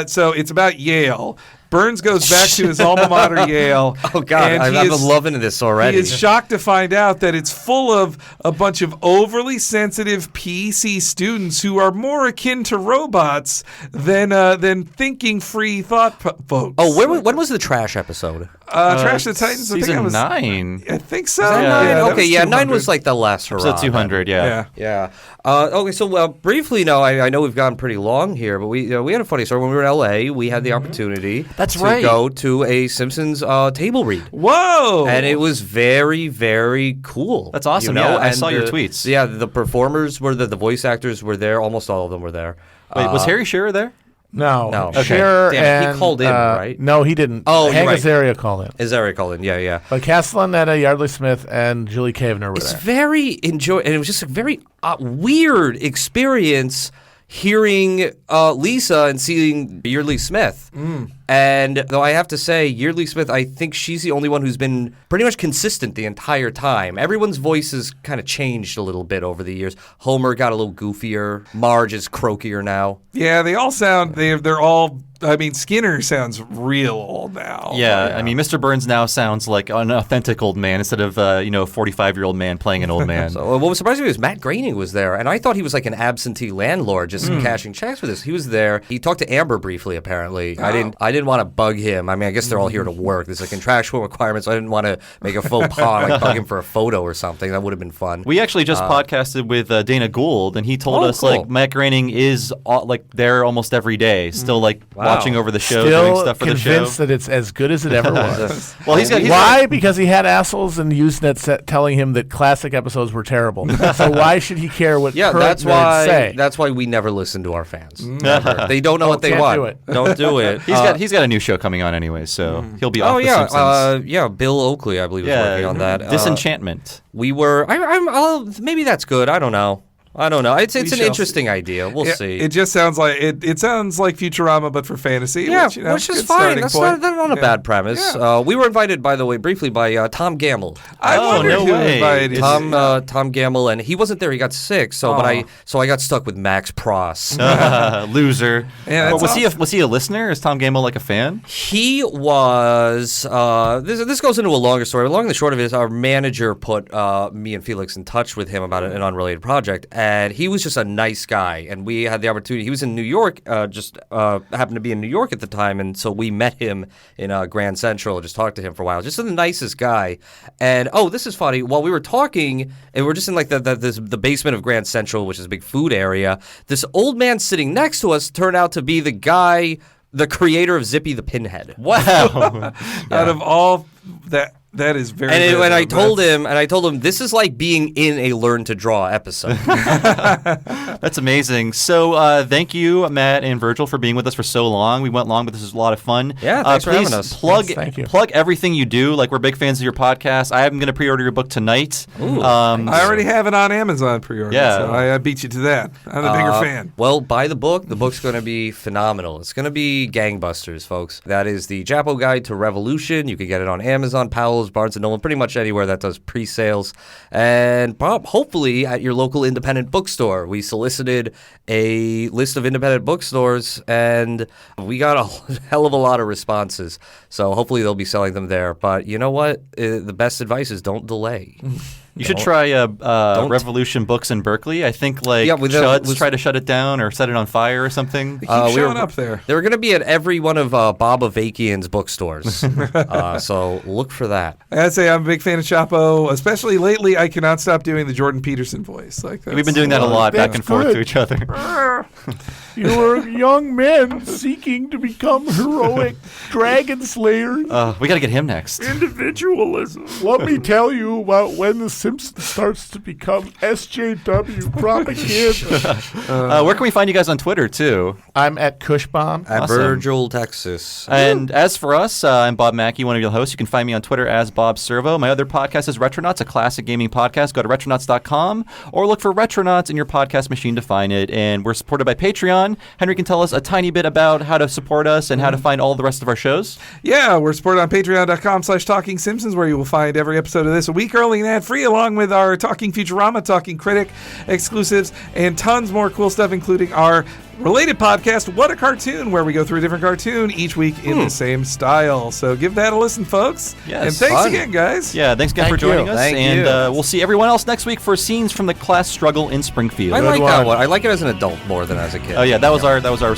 so it's about Yale. Burns goes back to his alma mater, Yale. Oh, God, and I'm loving this already. He is shocked to find out that it's full of a bunch of overly sensitive PC students who are more akin to robots than thinking free thought folks. Oh, when was the Trash episode? Trash the Titans. Season 9. I think so. Okay, 9 was like the last hurrah. Episode 200, yeah. Okay, so briefly, I know we've gone pretty long here, but we had a funny story. When we were in L.A., we had the opportunity to go to a Simpsons table read. Whoa! And it was very, very cool. That's awesome. You know? Yeah, I and saw your tweets. Yeah, the performers were there, the voice actors were there. Almost all of them were there. Wait, was Harry Shearer there? No. Okay. Shearer Damn it, and, he called in, right? No, he didn't. Oh, Hank right. Azaria called in. Azaria called in, yeah. But Castellaneta, Yardley Smith, and Julie Kavanagh were It's there. very and it was just a very weird experience hearing Lisa and seeing Yeardley Smith. And though I have to say, Yeardley Smith, I think she's the only one who's been pretty much consistent the entire time. Everyone's voices kind of changed a little bit over the years. Homer got a little goofier. Marge is croakier now. Yeah, they all sound. They're all. I mean, Skinner sounds real old now. Yeah, I mean, Mr. Burns now sounds like an authentic old man instead of a 45-year-old man playing an old man. So what was surprising me was Matt Groening was there, and I thought he was like an absentee landlord just cashing checks for this. He was there. He talked to Amber briefly, apparently. I didn't want to bug him. I mean, I guess they're all here to work. There's a contractual requirement, so I didn't want to make a faux pas, like bug him for a photo or something. That would have been fun. We actually just podcasted with Dana Gould, and he told us cool. like Matt Groening is there almost every day, still watching over the show, doing stuff for the show. Convinced that it's as good as it ever was. Well, he's why? Because he had assholes in Usenet telling him that classic episodes were terrible. So why should he care what current nerds say? That's why we never listen to our fans. Never. They don't know what they want. Do it. Don't do it. He's got a new show coming on anyway, so he'll be off the Simpsons. Bill Oakley, I believe, is working on that. Disenchantment. We were. Maybe that's good. I don't know. It's an interesting idea. We'll see. It just sounds like it sounds like Futurama, but for fantasy. Yeah, which is fine. That's not a bad premise. Yeah. We were invited, by the way, briefly by Tom Gamble. I wondered who invited Tom Gamble, and he wasn't there. He got sick. So I got stuck with Max Pross. Loser. Yeah, was he a listener? Is Tom Gamble like a fan? He was. This goes into a longer story. Long and the short of it is, our manager put me and Felix in touch with him about an unrelated project. And he was just a nice guy, and we had the opportunity. He was in New York, happened to be in New York at the time, and so we met him in Grand Central, just talked to him for a while. Just the nicest guy. And this is funny. While we were talking, and we're just in like the basement of Grand Central, which is a big food area, this old man sitting next to us turned out to be the guy, the creator of Zippy the Pinhead. Wow! Out of all that. That is very. And I told him, this is like being in a Learn to Draw episode. That's amazing. So thank you, Matt and Virgil, for being with us for so long. We went long, but this was a lot of fun. Yeah, thanks for having us. Plug everything you do. Like, we're big fans of your podcast. I am going to pre-order your book tonight. Ooh, I already have it on Amazon pre-order. Yeah, so I beat you to that. I'm a bigger fan. Well, buy the book. The book's going to be phenomenal. It's going to be gangbusters, folks. That is the Japo Guide to Revolution. You can get it on Amazon, Powell's, Barnes & Noble, pretty much anywhere that does pre-sales, and hopefully at your local independent bookstore. We solicited a list of independent bookstores, and we got a hell of a lot of responses, so hopefully they'll be selling them there. But you know what? The best advice is don't delay. You should try Revolution Books in Berkeley. I think Chuds tried to shut it down or set it on fire or something. They keep showing up there. They were going to be at every one of Bob Avakian's bookstores. So look for that. I gotta say, I'm a big fan of Chapo, especially lately. I cannot stop doing the Jordan Peterson voice. We've been doing that a lot, back and forth to each other. You were young men seeking to become heroic dragon slayers. We got to get him next. Individualism. Let me tell you about when The Simpsons starts to become SJW propaganda. Where can we find you guys on Twitter, too? I'm at Cushbomb. At Virgil, Texas. And as for us, I'm Bob Mackey, one of your hosts. You can find me on Twitter as Bob Servo. My other podcast is Retronauts, a classic gaming podcast. Go to retronauts.com or look for Retronauts in your podcast machine to find it. And we're supported by Patreon. Henry can tell us a tiny bit about how to support us and how to find all the rest of our shows. Yeah, we're supported on patreon.com/Talking Simpsons, where you will find every episode of this a week early and ad-free, along with our Talking Futurama, Talking Critic exclusives, and tons more cool stuff, including our related podcast, What a Cartoon, where we go through a different cartoon each week in the same style. So give that a listen, folks. Yes. And thanks again, guys. Yeah, thanks again for joining us. We'll see everyone else next week for scenes from the class struggle in Springfield. I like that one. I like it as an adult more than as a kid. Oh yeah, that was our reception